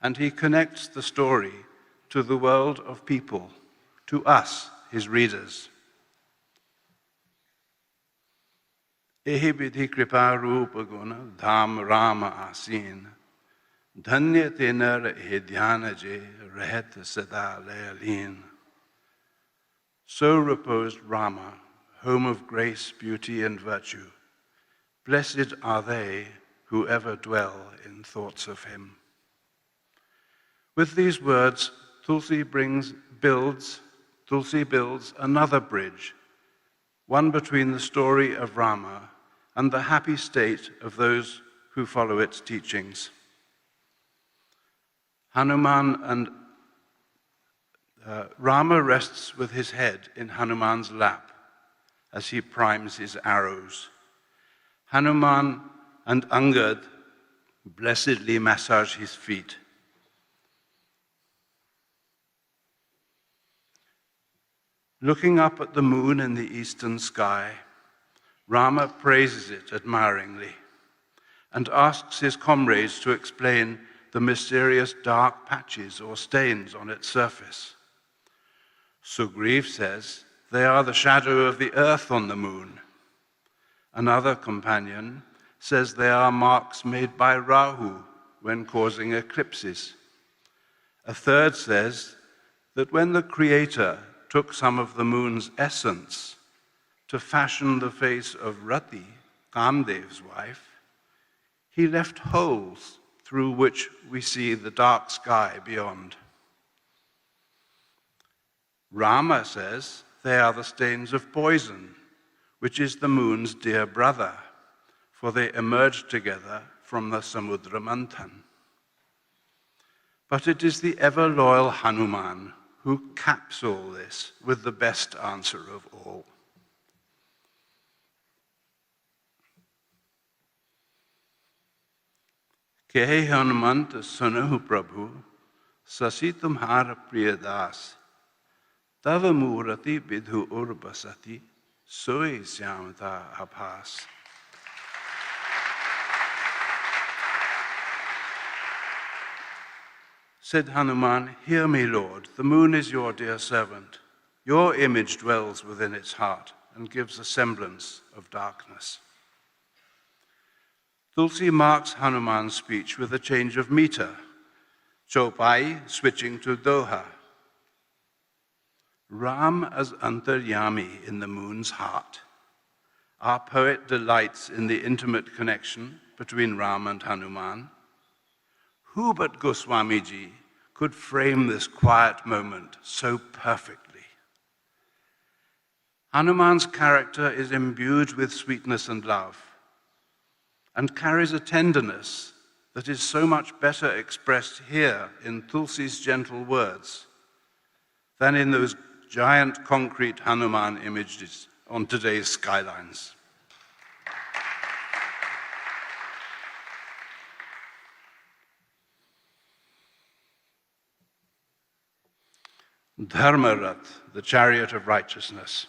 and he connects the story to the world of people, to us, his readers. Ehi vidhi kripa rupa guna dham Rama asin, dhanya tenar he dhyana je rahat sada layalin. So reposed Rama, home of grace, beauty, and virtue. Blessed are they who ever dwell in thoughts of him. With these words, Tulsi builds another bridge, one between the story of Rama and the happy state of those who follow its teachings. Hanuman and Rama rests with his head in Hanuman's lap as he primes his arrows. Hanuman and Angad blessedly massage his feet. Looking up at the moon in the eastern sky, Rama praises it admiringly and asks his comrades to explain the mysterious dark patches or stains on its surface. Sugriv says they are the shadow of the earth on the moon. Another companion says they are marks made by Rahu when causing eclipses. A third says that when the Creator took some of the moon's essence to fashion the face of Rati, Kamdev's wife, he left holes through which we see the dark sky beyond. Rama says they are the stains of poison, which is the moon's dear brother, for they emerged together from the Samudra Manthan. But it is the ever-loyal Hanuman who caps all this with the best answer of all. Kehe Hanumant sunahu Prabhu, sasi tumhara priya das, tava murati bidhu urbasati, soy syamata abhas. Said Hanuman, "Hear me, Lord, the moon is your dear servant. Your image dwells within its heart and gives a semblance of darkness." Tulsi marks Hanuman's speech with a change of meter, Chopai switching to Doha. Ram as antaryami in the moon's heart. Our poet delights in the intimate connection between Ram and Hanuman. Who but Goswamiji could frame this quiet moment so perfectly? Hanuman's character is imbued with sweetness and love and carries a tenderness that is so much better expressed here in Tulsi's gentle words than in those giant concrete Hanuman images on today's skylines. Dharmarath, the chariot of righteousness.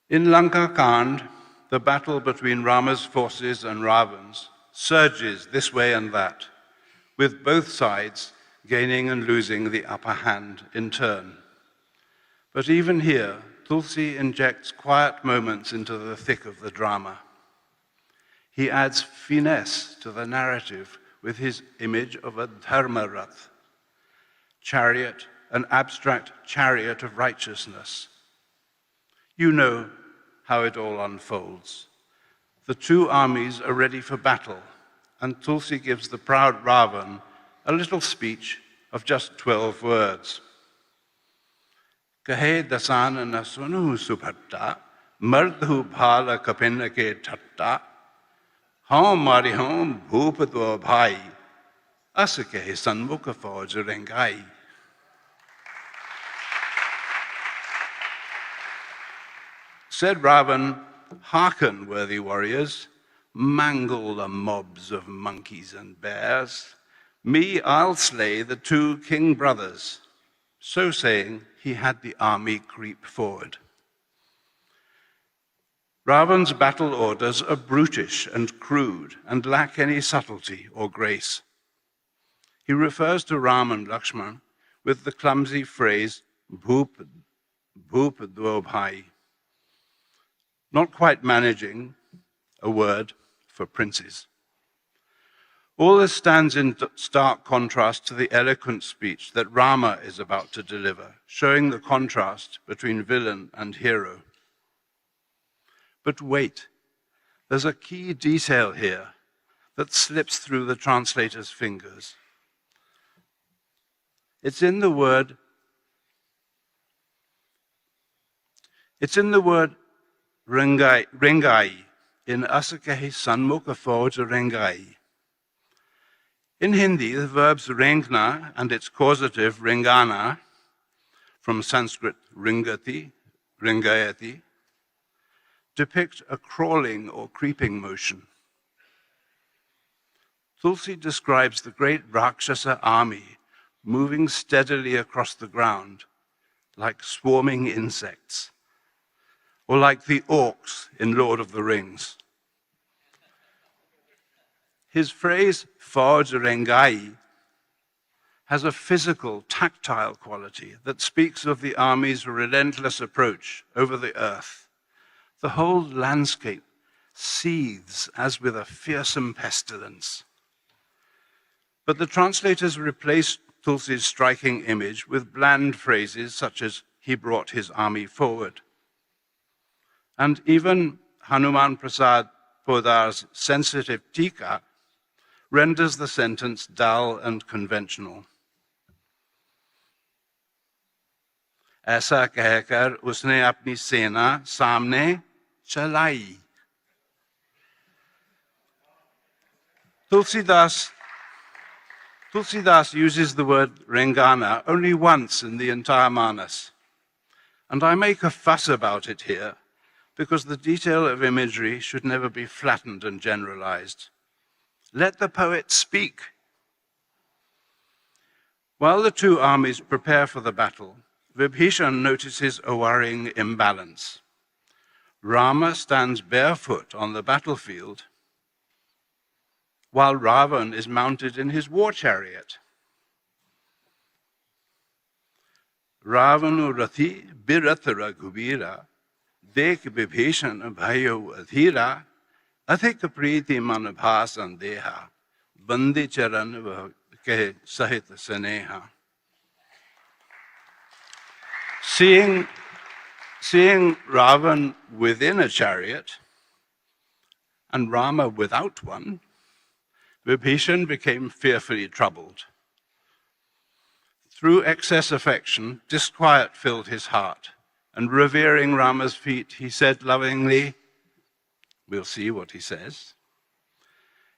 In Lanka Kand, the battle between Rama's forces and Ravan's surges this way and that, with both sides gaining and losing the upper hand in turn. But even here, Tulsi injects quiet moments into the thick of the drama. He adds finesse to the narrative with his image of a Dharmarath, chariot, an abstract chariot of righteousness. You know how it all unfolds. The two armies are ready for battle, and Tulsi gives the proud Ravan a little speech of just 12 words. Kahe dasana na sunu subhatta, mardhu bhala kapinna ke thatta, haum mari haum bhupadwa bhai, asake sanmukha fauj rengai. Said Ravan, "Hearken, worthy warriors, mangle the mobs of monkeys and bears, Me, I'll slay the 2 king brothers. So saying, he had the army creep forward. Ravan's battle orders are brutish and crude and lack any subtlety or grace. He refers to Ram and Lakshman with the clumsy phrase, Bhoop do bhai, not quite managing a word for princes. All this stands in stark contrast to the eloquent speech that Rama is about to deliver, showing the contrast between villain and hero. But wait, there's a key detail here that slips through the translator's fingers. It's in the word rengai, in Asakahi Sanmukha Fauj rengai. In Hindi, the verbs rengna and its causative ringana, from Sanskrit ringati, ringayati, depict a crawling or creeping motion. Tulsi describes the great Rakshasa army moving steadily across the ground like swarming insects, or like the orcs in Lord of the Rings. His phrase, Fauj rengai, has a physical, tactile quality that speaks of the army's relentless approach over the earth. The whole landscape seethes as with a fearsome pestilence. But the translators replaced Tulsi's striking image with bland phrases such as, he brought his army forward. And even Hanuman Prasad Podar's sensitive tika renders the sentence dull and conventional. ऐसा कहकर उसने अपनी सेना सामने चलाई. Tulsidas uses the word rengana only once in the entire Manas. And I make a fuss about it here because the detail of imagery should never be flattened and generalized. Let the poet speak. While the 2 armies prepare for the battle, Vibhishan notices a worrying imbalance. Rama stands barefoot on the battlefield, while Ravan is mounted in his war chariot. Ravanu rathi biratara gubira, dekh Vibhishan bhayo adhira, athik priti manabha sandeha, bandi charan ke sahit saneha. Seeing Ravan within a chariot and Rama without one, Vibhishan became fearfully troubled. Through excess affection, disquiet filled his heart, and revering Rama's feet, he said lovingly, we'll see what he says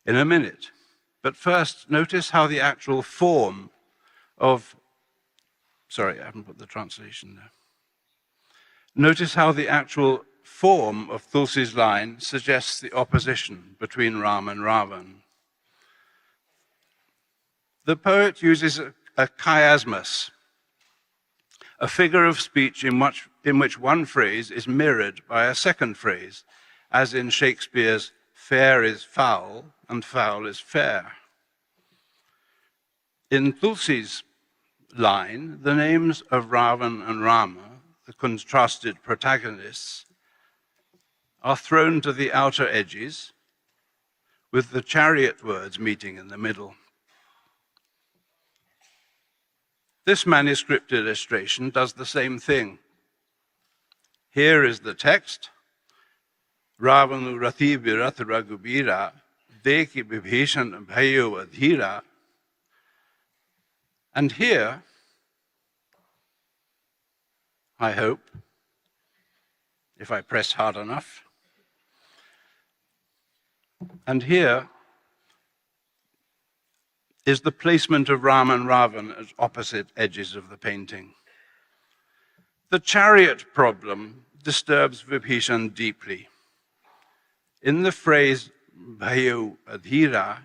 in a minute. But first, notice how the actual form of Sorry, I haven't put the translation there. Notice how the actual form of Tulsi's line suggests the opposition between Ram and Ravan. The poet uses a chiasmus, a figure of speech in which one phrase is mirrored by a second phrase, as in Shakespeare's fair is foul and foul is fair. In Tulsi's line, the names of Ravan and Rama, the contrasted protagonists, are thrown to the outer edges, with the chariot words meeting in the middle. This manuscript illustration does the same thing. Here is the text, Ravanu rathi virat raghubira, dekhi Vibhishan bhayo adhira. And here, I hope, if I press hard enough, and here is the placement of Ram and Ravan as opposite edges of the painting. The chariot problem disturbs Vibhishan deeply. In the phrase bhayo adhira,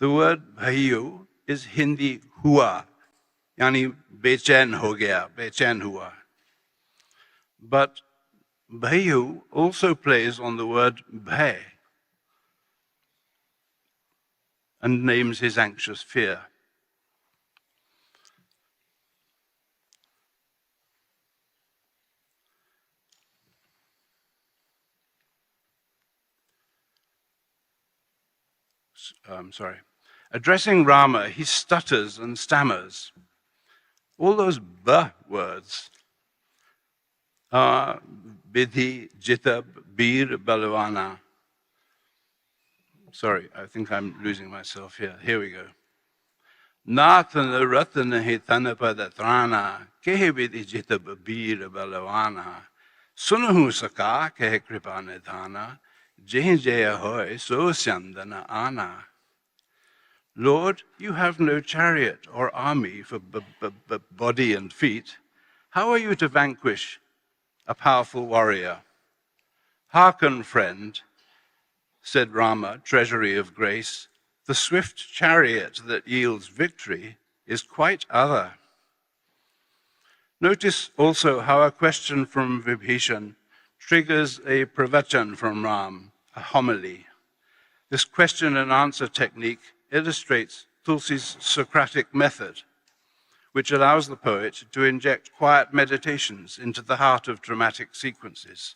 The word bhayu is Hindi hua, yani bechain ho gaya, bechain hua. But bhayu also plays on the word bhay and names his anxious fear. Addressing Rama, he stutters and stammers. All those ba words are Bidhi, Jita, Bir, Balavana. Sorry, I think I'm losing myself here. Here we go. Nathana Ratana Hitana Padatrana, Kehe Bidhi Jita Bir Balavana, Sunahu Saka, Kehe Kripanidhana, Jai Jaya Hoy, So Syandana Ana. Lord, you have no chariot or army for body and feet. How are you to vanquish a powerful warrior? Hearken, friend, said Rama, treasury of grace, the swift chariot that yields victory is quite other. Notice also how a question from Vibhishan triggers a pravachan from Ram, a homily. This question and answer technique illustrates Tulsi's Socratic method, which allows the poet to inject quiet meditations into the heart of dramatic sequences.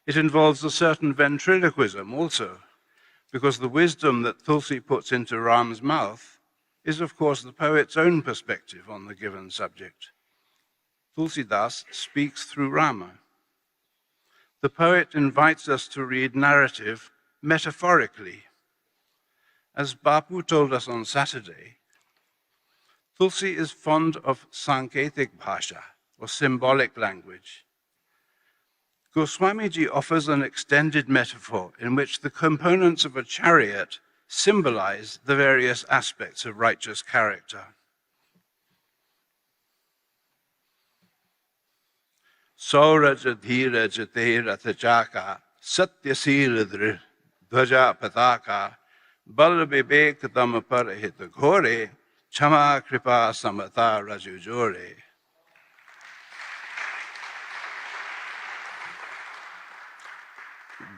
It involves a certain ventriloquism also, because the wisdom that Tulsi puts into Ram's mouth is, of course, the poet's own perspective on the given subject. Tulsidas speaks through Rama. The poet invites us to read narrative metaphorically. As Bapu told us on Saturday, Tulsi is fond of Sanketik Bhasha, or symbolic language. Goswamiji offers an extended metaphor in which the components of a chariot symbolize the various aspects of righteous character. Sauraja dhiraja te rathachaka, satyasila dhvaja pataka, bal vivek dhamma parahita ghore, chama kripa samata rajujore.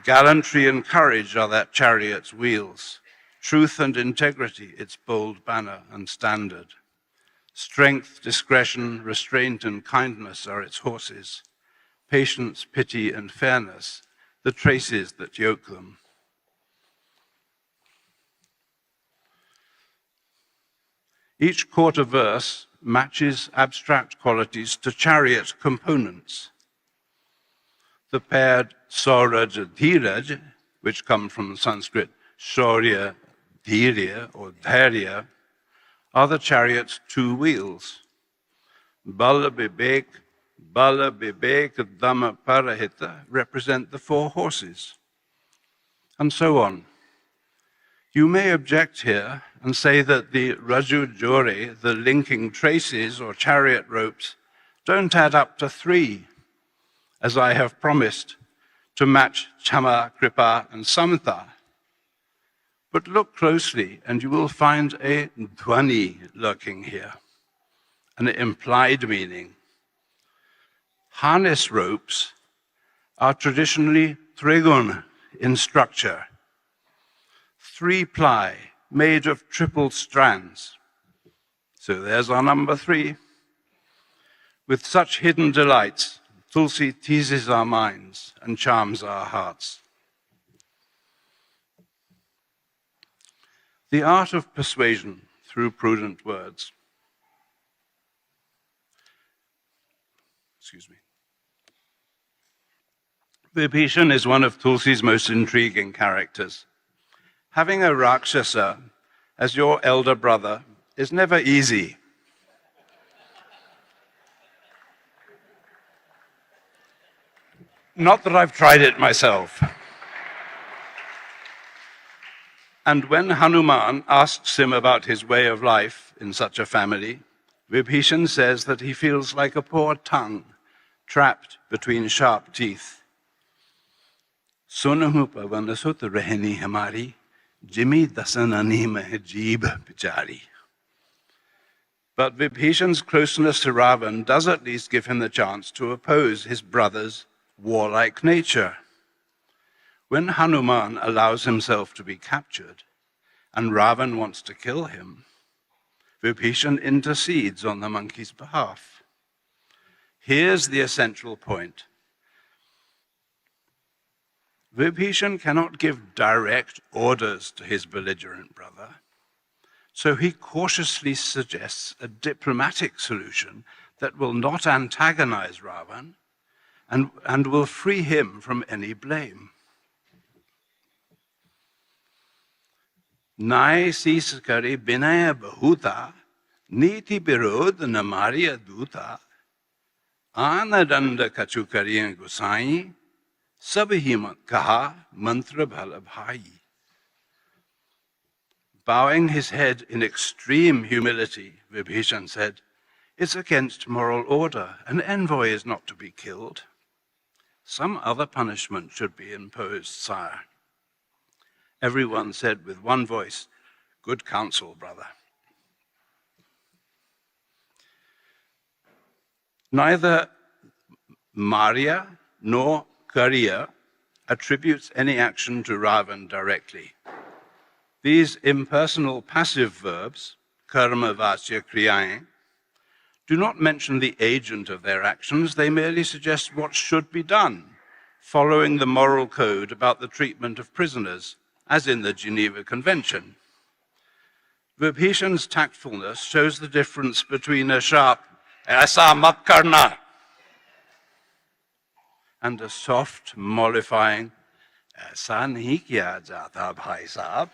Gallantry and courage are that chariot's wheels, truth and integrity its bold banner and standard. Strength, discretion, restraint and kindness are its horses. Patience, pity and fairness, the traces that yoke them. Each quarter verse matches abstract qualities to chariot components. The paired Sauraj and Dhiraj, which come from Sanskrit Shaurya, Dhirya or Dharya, are the chariot's two wheels. Bala Vivek, Dhamma Parahita represent the four horses, and so on. You may object here and say that the Raju Jore, the linking traces or chariot ropes, don't add up to 3, as I have promised, to match Chama, Kripa, and Samta. But look closely and you will find a dhvani lurking here, an implied meaning. Harness ropes are traditionally trigun in structure, 3-ply, made of triple strands. So there's our number 3. With such hidden delights, Tulsi teases our minds and charms our hearts. The art of persuasion through prudent words. Excuse me. Vibhishan is one of Tulsi's most intriguing characters. Having a Rakshasa as your elder brother is never easy. Not that I've tried it myself. And when Hanuman asks him about his way of life in such a family, Vibhishan says that he feels like a poor tongue trapped between sharp teeth. Sunahu pavanasut rehni hamari, Jimmy dasanani mein jeeb bichari. But Vibhishan's closeness to Ravan does at least give him the chance to oppose his brother's warlike nature. When Hanuman allows himself to be captured and Ravan wants to kill him, Vibhishan intercedes on the monkey's behalf. Here's the essential point. Vibhishan cannot give direct orders to his belligerent brother, so he cautiously suggests a diplomatic solution that will not antagonize Ravan and will free him from any blame. Nai sis kare binaya bahuta, niti birod namariya duta, anadanda kachukariyan gusai, sabhi kaha mantra bhala bhai. Bowing his head in extreme humility, Vibhishan said, "It's against moral order. An envoy is not to be killed. Some other punishment should be imposed, sire." Everyone said with one voice, "Good counsel, brother." Neither Maria nor Kariya attributes any action to Ravan directly. These impersonal passive verbs, karma vasya kriyayen, do not mention the agent of their actions. They merely suggest what should be done, following the moral code about the treatment of prisoners, as in the Geneva Convention. Vibhishan's tactfulness shows the difference between a sharp "aisa mat karna" and a soft, mollifying "aisa nahi kiya jata bhai sahab."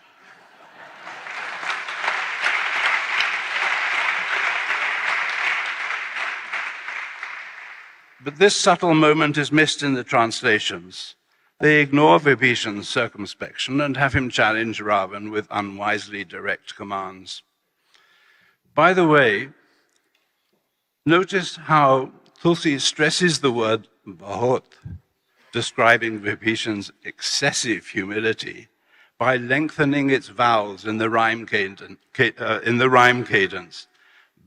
But this subtle moment is missed in the translations. They ignore Vibhishan's circumspection and have him challenge Ravan with unwisely direct commands. By the way, notice how Tulsi stresses the word bahut, describing Vibhishan's excessive humility, by lengthening its vowels in the rhyme cadence.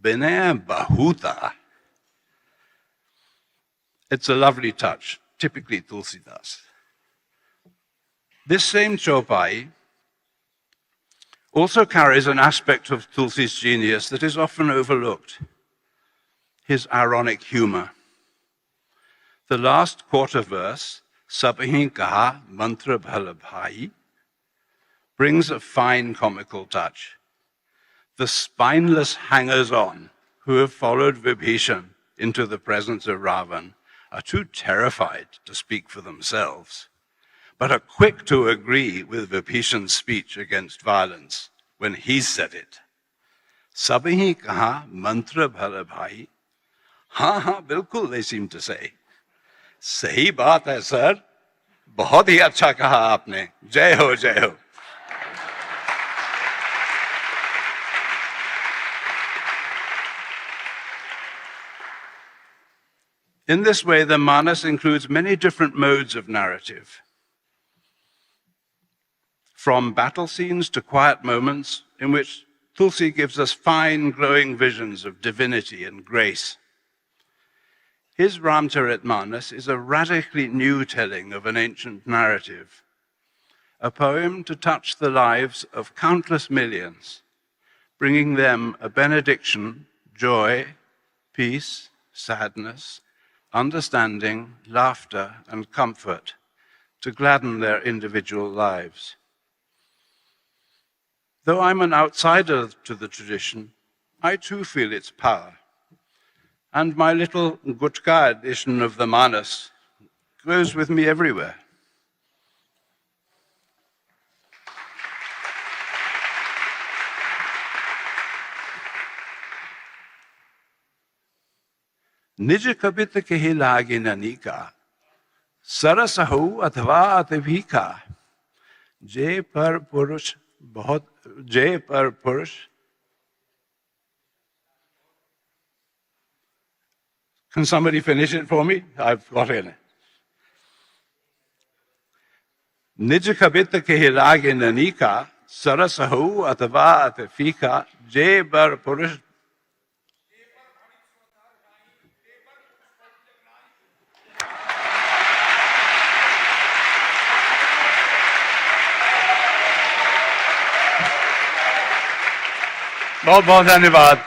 Binaya bahuta. It's a lovely touch, typically Tulsidas. This same Chopai also carries an aspect of Tulsi's genius that is often overlooked, his ironic humor. The last quarter verse, Sabhi kaha mantra bhala bhai, brings a fine comical touch. The spineless hangers-on who have followed Vibhishan into the presence of Ravan are too terrified to speak for themselves, but are quick to agree with Vibhishan's speech against violence when he said it. Sabhi kaha mantra bhala bhai. Ha ha, bilkul, they seem to say. Sahi baat hai, sir. Bahut hi acha kaha aapne. Jai ho, jai ho. In this way, the Manas includes many different modes of narrative, from battle scenes to quiet moments in which Tulsi gives us fine, glowing visions of divinity and grace. His Ramcharitmanas is a radically new telling of an ancient narrative, a poem to touch the lives of countless millions, bringing them a benediction, joy, peace, sadness, understanding, laughter, and comfort to gladden their individual lives. Though I'm an outsider to the tradition, I too feel its power. And my little Gutka edition of the Manas goes with me everywhere. निज कपित कहि लागे ननिका सरस हो अथवा अतिभिका जे पर पुरुष बहुत जे पर पुरुष. Can somebody finish it for me? I've got it. निज कपित कहि लागे ननिका सरस हो अथवा अति फीका जे बर पुरुष बहुत बहुत धन्यवाद।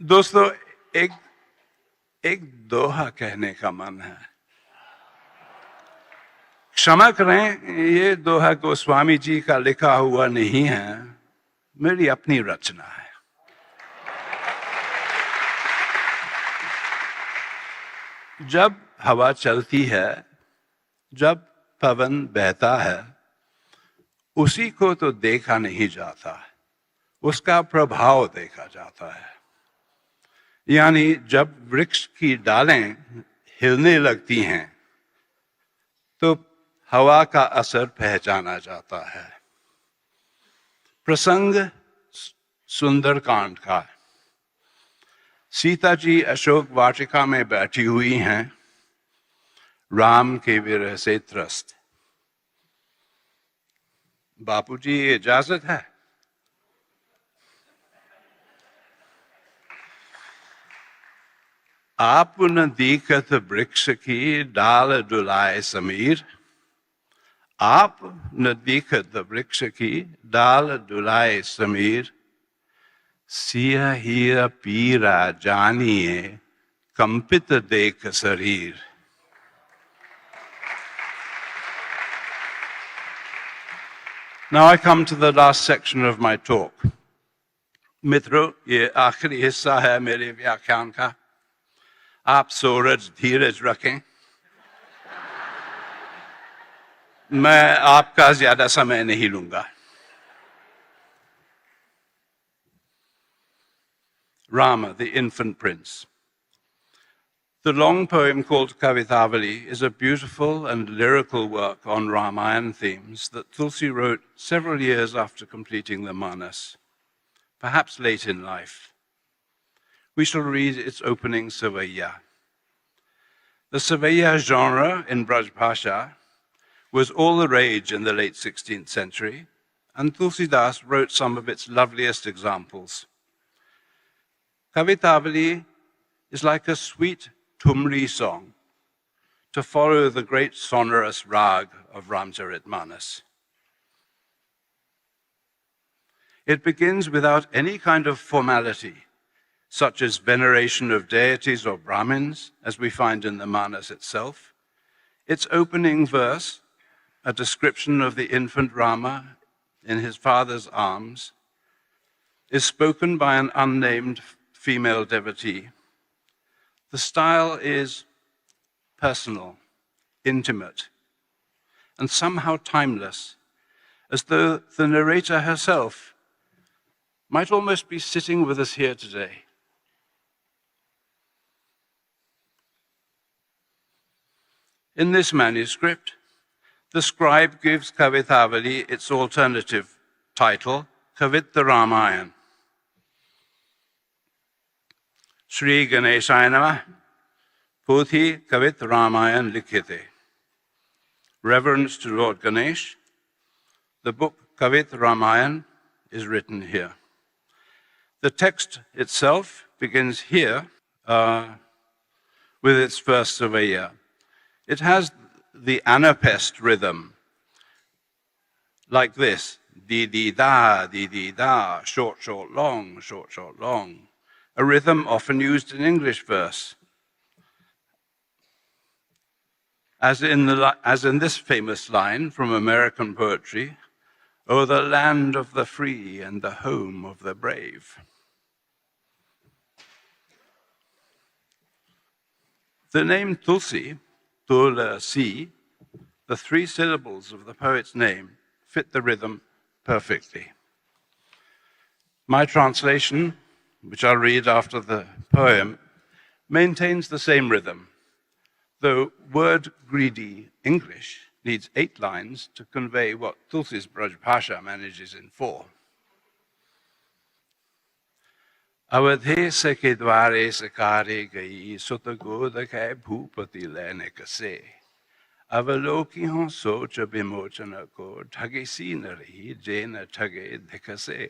दोस्तों, एक दोहा कहने का मन है। क्षमा करें, ये दोहा गोस्वामी जी का लिखा हुआ नहीं है, मेरी अपनी रचना है। जब हवा चलती है, जब पवन बहता है, उसी को तो देखा नहीं जाता, उसका प्रभाव देखा जाता है। यानी जब वृक्ष की डालें हिलने लगती हैं तो हवा का असर पहचाना जाता है। प्रसंग सुंदरकांड का। सीता जी अशोक वाटिका में बैठी हुई हैं, राम के विरह से त्रस्त। बापूजी, इजाजत है? आप न दीखत वृक्ष की डाल डुलाए समीर, आप न दीखत वृक्ष की डाल डुलाए समीर, सिया हिया पीरा जानिए कंपित देख शरीर। Now I come to the last section of my talk. मित्रों, ये आखिरी हिस्सा है मेरे व्याख्यान का। आप सूरज धीरज रखें, मैं आपका ज्यादा समय नहीं लूंगा। Rama, the infant prince. The long poem called Kavitavali is a beautiful and lyrical work on Ramayan themes that Tulsi wrote several years after completing the Manas, perhaps late in life. We shall read its opening Savaya. The Savaya genre in Braj Bhasha was all the rage in the late 16th century, and Tulsidas wrote some of its loveliest examples. Kavitavali is like a sweet Tumri song to follow the great sonorous rag of Ramcharitmanas. It begins without any kind of formality, such as veneration of deities or Brahmins, as we find in the Manas itself. Its opening verse, a description of the infant Rama in his father's arms, is spoken by an unnamed female devotee. The style is personal, intimate, and somehow timeless, as though the narrator herself might almost be sitting with us here today. In this manuscript, the scribe gives Kavitavali its alternative title, Kavitha Ramayan. Shri Ganeshaya Namah, Pothi Kavit Ramayan Likhite. Reverence to Lord Ganesh, the book Kavit Ramayan is written here. The text itself begins here with its first Savaya. It has the Anapest rhythm, like this, di-di-da, short, short, long, short, short, long. A rhythm often used in English verse. As in this famous line from American poetry, "O the land of the free and the home of the brave." The name Tulsi, Tulasi, the three syllables of the poet's name, fit the rhythm perfectly. My translation, which I'll read after the poem, maintains the same rhythm, though word-greedy English needs 8 lines to convey what Tulsi's Braj Bhasha manages in 4. Awadhesh के द्वारे सकारे गई सुत गोदक है भूपति लेने कसे अवलोकी हूँ सोच विमोचन को ठगे सी न रही जे न ठगे धिकसे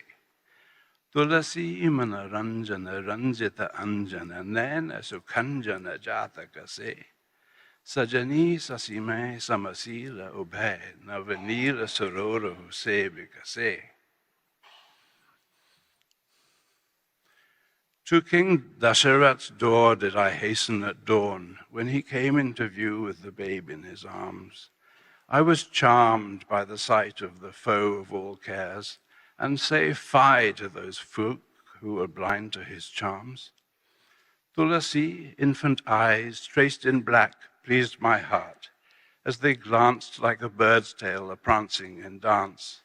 तुलसी मन रंजन रंजित अंजन नैन सुखंजन जातक से सजनी ससीमय समसील उभय नवनील सरोर से विकसे. To King Dasharat's door did I hasten at dawn, when he came into view with the babe in his arms. I was charmed by the sight of the foe of all cares, and say fie to those folk who were blind to his charms. Tulasi, infant eyes, traced in black, pleased my heart, as they glanced like a bird's tail a-prancing in dance.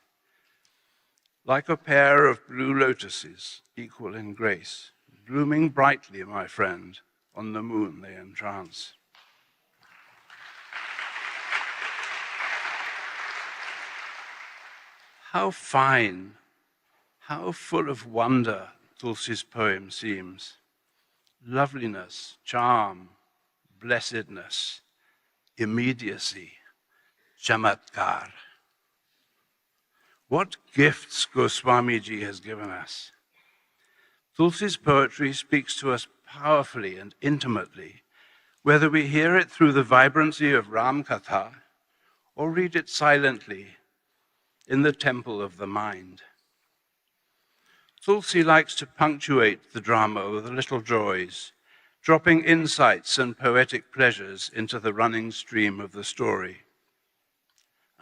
Like a pair of blue lotuses, equal in grace, blooming brightly, my friend, on the moon they entrance. How fine, how full of wonder Tulsi's poem seems. Loveliness, charm, blessedness, immediacy, chamatkar. What gifts Goswamiji has given us. Tulsi's poetry speaks to us powerfully and intimately, whether we hear it through the vibrancy of Ram Katha or read it silently in the temple of the mind. Tulsi likes to punctuate the drama with little joys, dropping insights and poetic pleasures into the running stream of the story.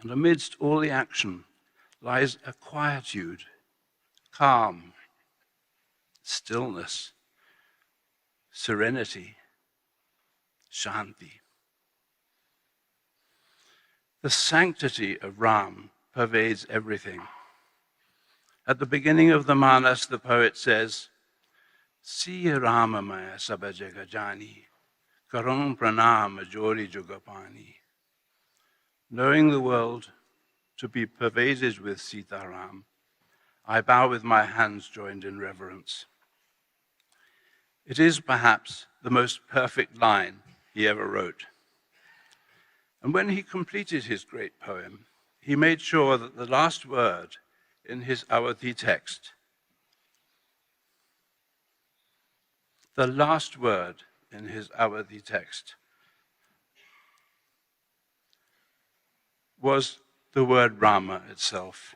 And amidst all the action lies a quietude, calm, stillness, serenity, shanti. The sanctity of Ram pervades everything. At the beginning of the Manas, the poet says, Siya Rama Maya Sabha Jagajani, Karon Pranam Jori Jugapani. Knowing the world to be pervaded with Sita Ram, I bow with my hands joined in reverence. It is perhaps the most perfect line he ever wrote. And when he completed his great poem, he made sure that the last word in his Awadhi text, the last word in his Awadhi text was the word Rama itself,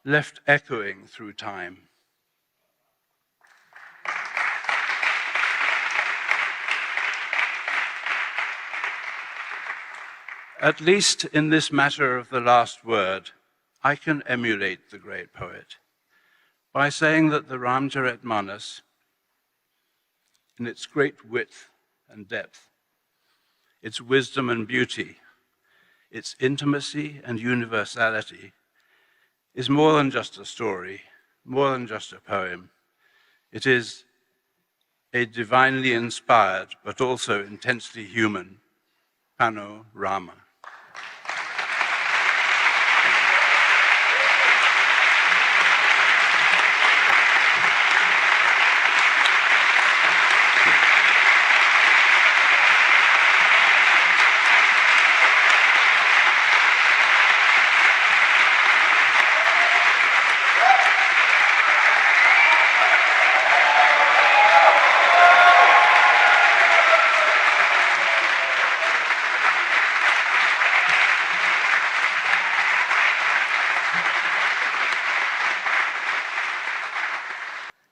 left echoing through time. At least in this matter of the last word, I can emulate the great poet by saying that the Ramcharitmanas, in its great width and depth, its wisdom and beauty, its intimacy and universality, is more than just a story, more than just a poem. It is a divinely inspired, but also intensely human, panorama.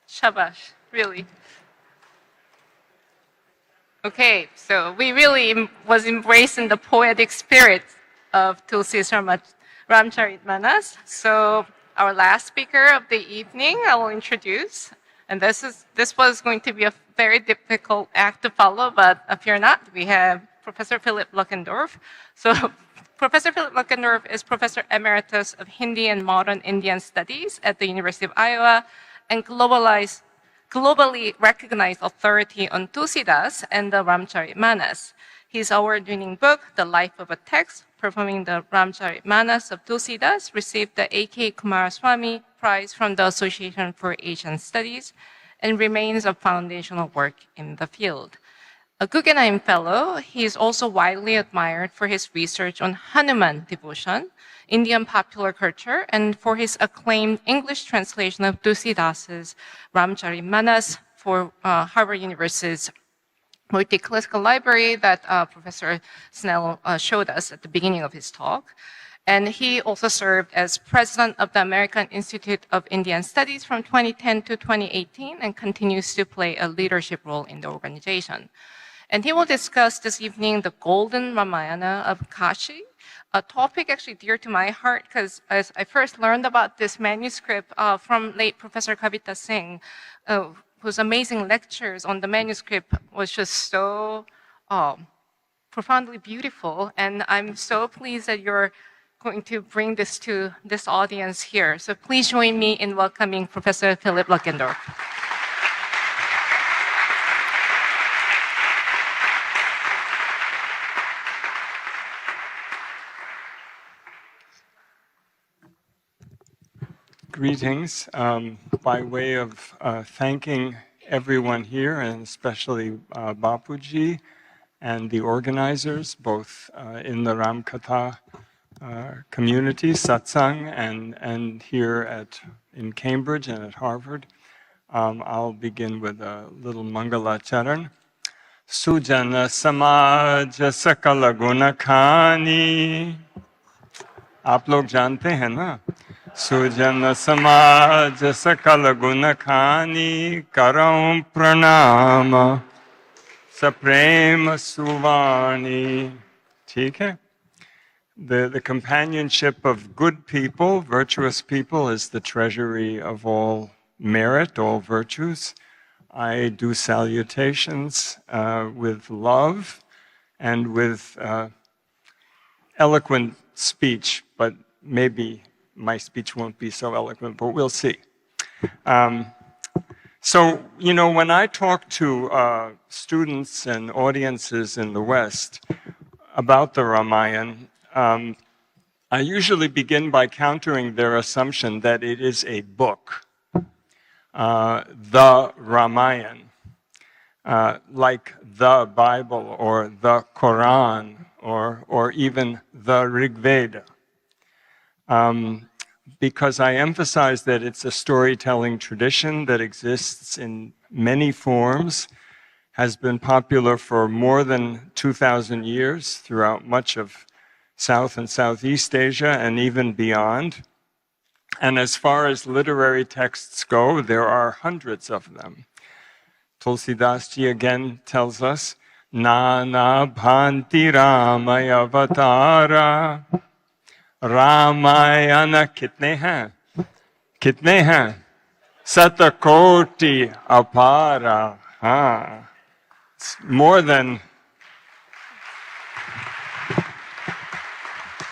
Shabash, really. Okay, so we really was embracing the poetic spirit of Tulsi's Ramcharitmanas. So our last speaker of the evening, I will introduce, and this was going to be a very difficult act to follow, but fear not, we have Professor Philip Luckendorf. So Professor Philip Luckendorf is Professor Emeritus of Hindi and Modern Indian Studies at the University of Iowa, and globally recognized authority on Tulsidas and the Ramcharitmanas. His award-winning book, The Life of a Text, Performing the Ramcharitmanas of Tulsidas, received the A.K. Kumaraswamy Prize from the Association for Asian Studies and remains a foundational work in the field. A Guggenheim Fellow, he is also widely admired for his research on Hanuman devotion, Indian popular culture, and for his acclaimed English translation of Tusidas's Ramcharitmanas for Harvard University's multi-classical library that Professor Snell showed us at the beginning of his talk. And he also served as president of the American Institute of Indian Studies from 2010 to 2018 and continues to play a leadership role in the organization. And he will discuss this evening the Golden Ramayana of Kashi, a topic actually dear to my heart because as I first learned about this manuscript from late Professor Kavita Singh, whose amazing lectures on the manuscript was just so profoundly beautiful. And I'm so pleased that you're going to bring this to this audience here. So please join me in welcoming Professor Philip Luckendorf. Greetings. By way of thanking everyone here, and especially Bapuji and the organizers, both in the Ram Katha community, Satsang, and here in Cambridge and at Harvard. I'll begin with a little Mangala Charan. Sujana Samaj Sakala Gunakhani. आप लोग जानते हैं ना? सुजन समाज सकल गुण खानी करऊं प्रणाम सप्रेम सुवाणी. ठीक है? The companionship of good people, virtuous people, is the treasury of all merit, all virtues. I do salutations with love and with eloquent speech, but maybe my speech won't be so eloquent, but we'll see. So, you know, when I talk to students and audiences in the West about the Ramayan, I usually begin by countering their assumption that it is a book, the Ramayan, like the Bible or the Quran or even the Rig Veda. Because I emphasize that it's a storytelling tradition that exists in many forms, has been popular for more than 2,000 years throughout much of South and Southeast Asia and even beyond. And as far as literary texts go, there are hundreds of them. Tulsidas Ji again tells us, Nana Bhanti Ramaya Avatara. Ramayana kitne hain? Kitne hain? Satakoti apara. It's more than...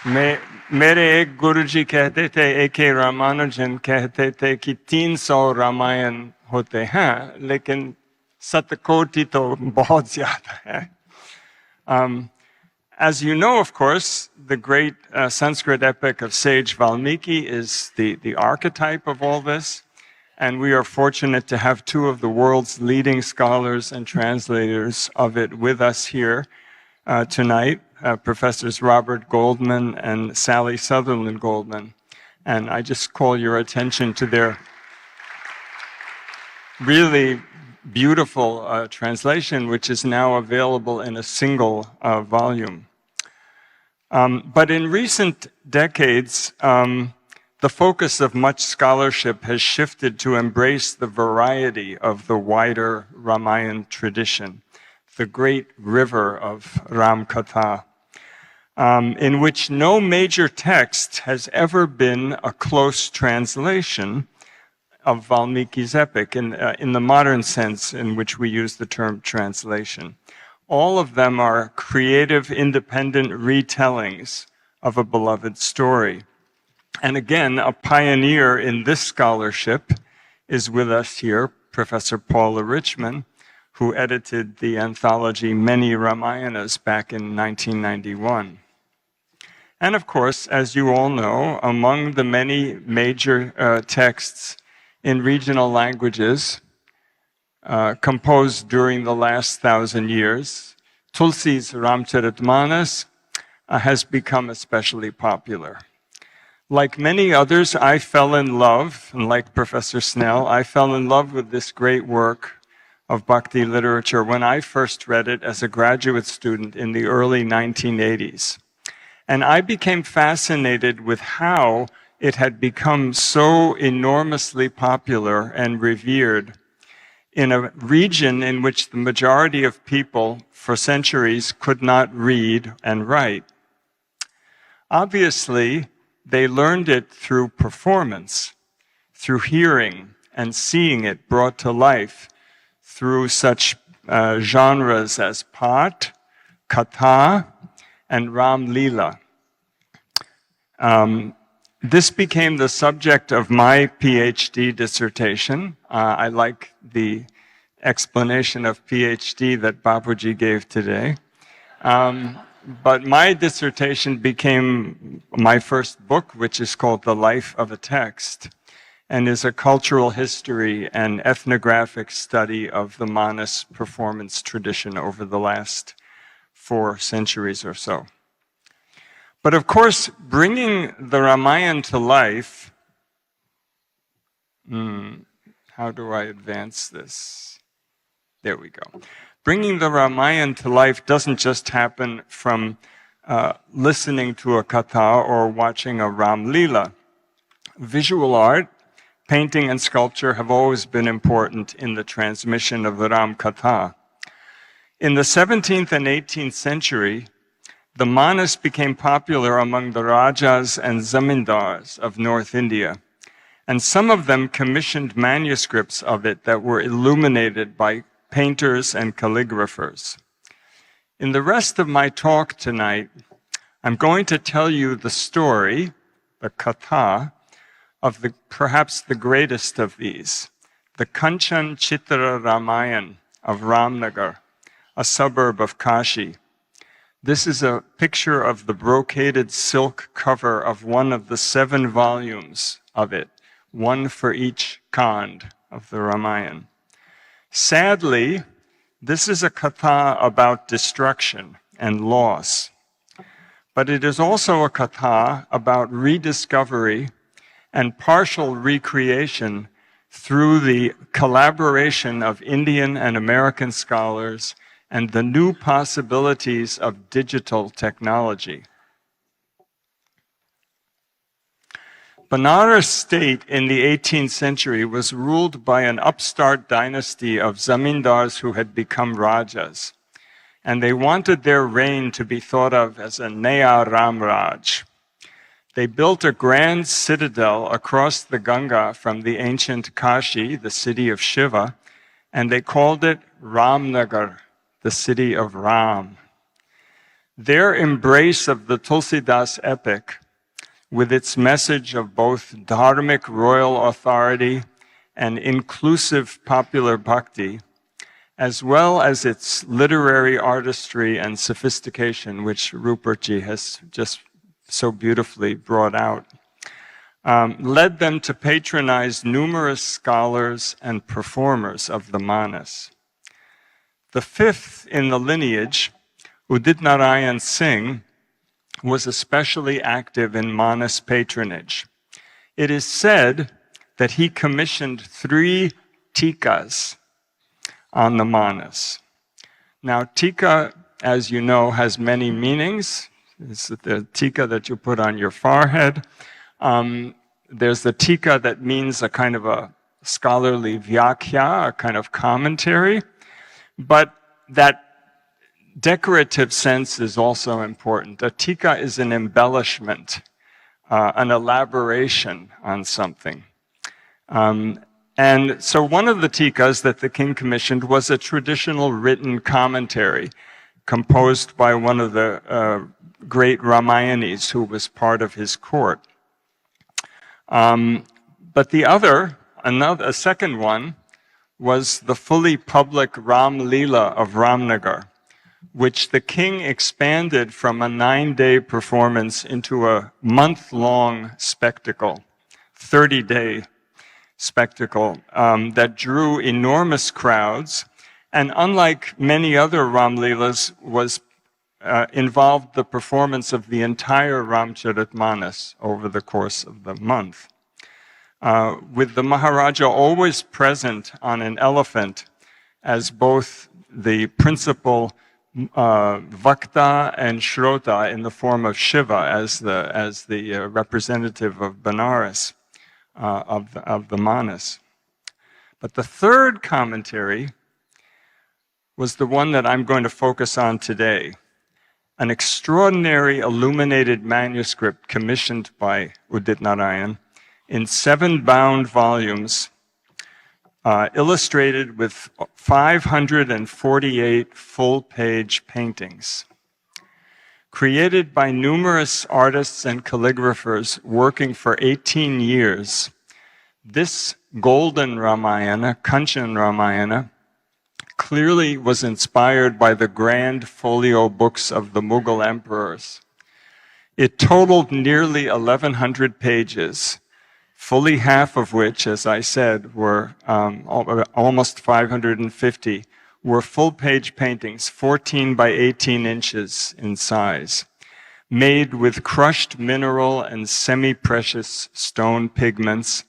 मेरे एक गुरुजी कहते थे, A.K. Ramanujan कहते थे कि 300 रामायण होते हैं, लेकिन सतकोटि तो बहुत ज़्यादा है. As you know, of course, the great Sanskrit epic of sage Valmiki is the archetype of all this, and we are fortunate to have two of the world's leading scholars and translators of it with us here tonight, Professors Robert Goldman and Sally Sutherland Goldman. And I just call your attention to their really beautiful translation, which is now available in a single volume. But in recent decades, the focus of much scholarship has shifted to embrace the variety of the wider Ramayan tradition, the great river of Ram Katha, in which no major text has ever been a close translation of Valmiki's epic in the modern sense in which we use the term translation. All of them are creative, independent retellings of a beloved story. And again, a pioneer in this scholarship is with us here, Professor Paula Richman, who edited the anthology Many Ramayanas back in 1991. And of course, as you all know, among the many major texts in regional languages composed during the last 1,000 years, Tulsi's Ramcharitmanas has become especially popular. Like many others, I fell in love, and like Professor Snell, I fell in love with this great work of Bhakti literature when I first read it as a graduate student in the early 1980s. And I became fascinated with how it had become so enormously popular and revered in a region in which the majority of people for centuries could not read and write. Obviously, they learned it through performance, through hearing and seeing it brought to life through such genres as Pat, Katha, and Ram Lila. This became the subject of my PhD dissertation. I like the explanation of PhD that Bapuji gave today. But my dissertation became my first book, which is called The Life of a Text, and is a cultural history and ethnographic study of the Manas performance tradition over the last 4 centuries or so. But of course, bringing the Ramayan to life, how do I advance this? There we go. Bringing the Ramayan to life doesn't just happen from listening to a katha or watching a Ram Lila. Visual art, painting and sculpture have always been important in the transmission of the Ram Katha. In the 17th and 18th century, the Manas became popular among the Rajas and Zamindars of North India, and some of them commissioned manuscripts of it that were illuminated by painters and calligraphers. In the rest of my talk tonight, I'm going to tell you the story, the katha, of perhaps the greatest of these, the Kanchan Chitra Ramayan of Ramnagar, a suburb of Kashi. This is a picture of the brocaded silk cover of one of the 7 volumes of it, one for each Kand of the Ramayan. Sadly, this is a katha about destruction and loss, but it is also a katha about rediscovery and partial recreation through the collaboration of Indian and American scholars and the new possibilities of digital technology. Benares state in the 18th century was ruled by an upstart dynasty of zamindars who had become rajas, and they wanted their reign to be thought of as a Naya Ramraj. They built a grand citadel across the Ganga from the ancient Kashi, the city of Shiva, and they called it Ramnagar, the city of Ram. Their embrace of the Tulsidas epic, with its message of both dharmic royal authority and inclusive popular bhakti, as well as its literary artistry and sophistication, which Rupertji has just so beautifully brought out, led them to patronize numerous scholars and performers of the Manas. The 5th in the lineage, Udit Narayan Singh, was especially active in Manas patronage. It is said that he commissioned 3 tikas on the Manas. Now, tika, as you know, has many meanings. It's the tika that you put on your forehead. There's the tika that means a kind of a scholarly vyakhya, a kind of commentary. But that decorative sense is also important. A tika is an embellishment, an elaboration on something. And so one of the tikas that the king commissioned was a traditional written commentary composed by one of the great Ramayanis who was part of his court. But the other, a second one, was the fully public Ram Lila of Ramnagar, which the king expanded from a 9-day performance into a month-long spectacle, 30-day spectacle that drew enormous crowds, and unlike many other Ram Leelas, involved the performance of the entire Ramcharitmanas over the course of the month. With the Maharaja always present on an elephant as both the principal Vakta and Shrota in the form of Shiva as the representative of Benares, of the Manas. But the third commentary was the one that I'm going to focus on today. An extraordinary illuminated manuscript commissioned by Udit Narayan in 7 bound volumes, illustrated with 548 full-page paintings. Created by numerous artists and calligraphers working for 18 years, this golden Ramayana, Kanchan Ramayana, clearly was inspired by the grand folio books of the Mughal emperors. It totaled nearly 1,100 pages, fully half of which, as I said, were almost 550, were full-page paintings, 14 by 18 inches in size, made with crushed mineral and semi-precious stone pigments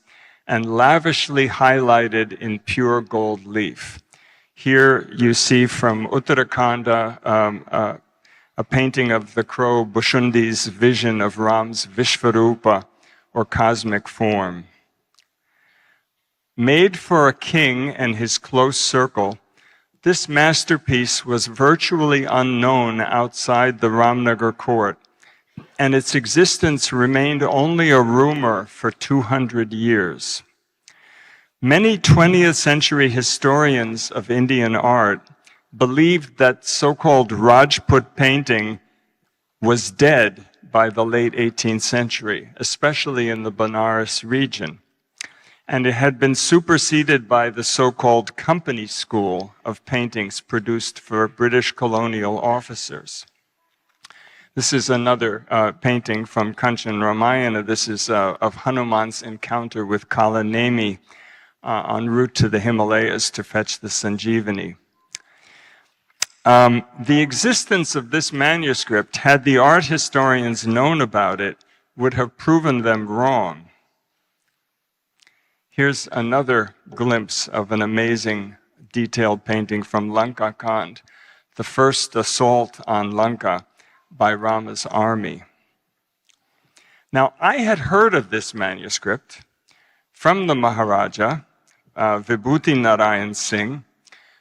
and lavishly highlighted in pure gold leaf. Here you see from Uttarakhand a painting of the crow Bushundi's vision of Ram's Vishvarupa, or cosmic form. Made for a king and his close circle, this masterpiece was virtually unknown outside the Ramnagar court, and its existence remained only a rumor for 200 years. Many 20th century historians of Indian art believed that so-called Rajput painting was dead by the late 18th century, especially in the Benares region. And it had been superseded by the so-called company school of paintings produced for British colonial officers. This is another painting from Kanchan Ramayana. This is of Hanuman's encounter with Kalanemi en route to the Himalayas to fetch the Sanjeevani. The existence of this manuscript, had the art historians known about it, would have proven them wrong. Here's another glimpse of an amazing detailed painting from Lanka Kand, the first assault on Lanka by Rama's army. Now, I had heard of this manuscript from the Maharaja, Vibhuti Narayan Singh,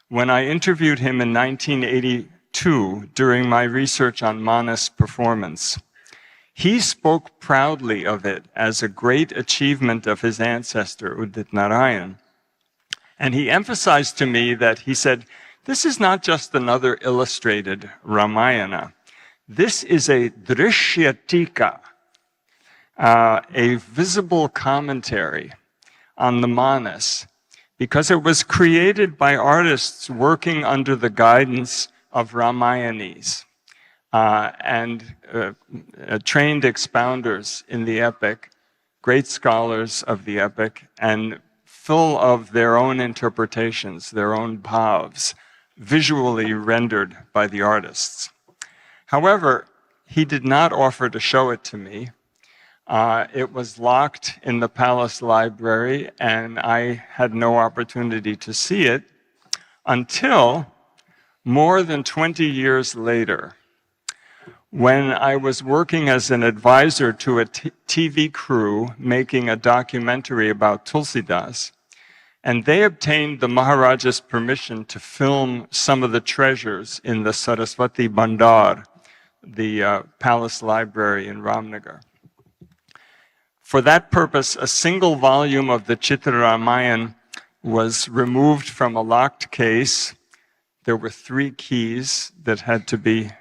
when I interviewed him in 1982 during my research on Manas performance. He spoke proudly of it as a great achievement of his ancestor, Udit Narayan. And he emphasized to me that, he said, this is not just another illustrated Ramayana. This is a drishyatika, a visible commentary on the Manas, because it was created by artists working under the guidance of Ramayanis and trained expounders in the epic, great scholars of the epic, and full of their own interpretations, their own bhavs, visually rendered by the artists. However, he did not offer to show it to me. It was locked in the palace library, and I had no opportunity to see it until more than 20 years later, when I was working as an advisor to a TV crew making a documentary about Tulsidas, and they obtained the Maharaja's permission to film some of the treasures in the Saraswati Bandar, the palace library in Ramnagar. For that purpose, a single volume of the Chitrakutdham was removed from a locked case. There were 3 keys that had to be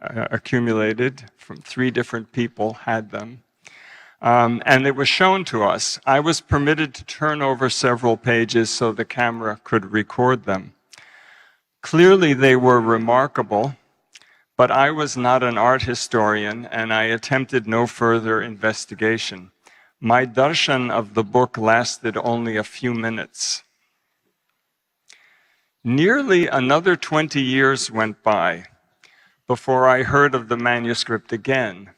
accumulated from 3 different people had them. And it was shown to us. I was permitted to turn over several pages so the camera could record them. Clearly, they were remarkable. but I was not an art historian, and I attempted no further investigation. My darshan of the book lasted only a few minutes. Nearly another 20 years went by before I heard of the manuscript again,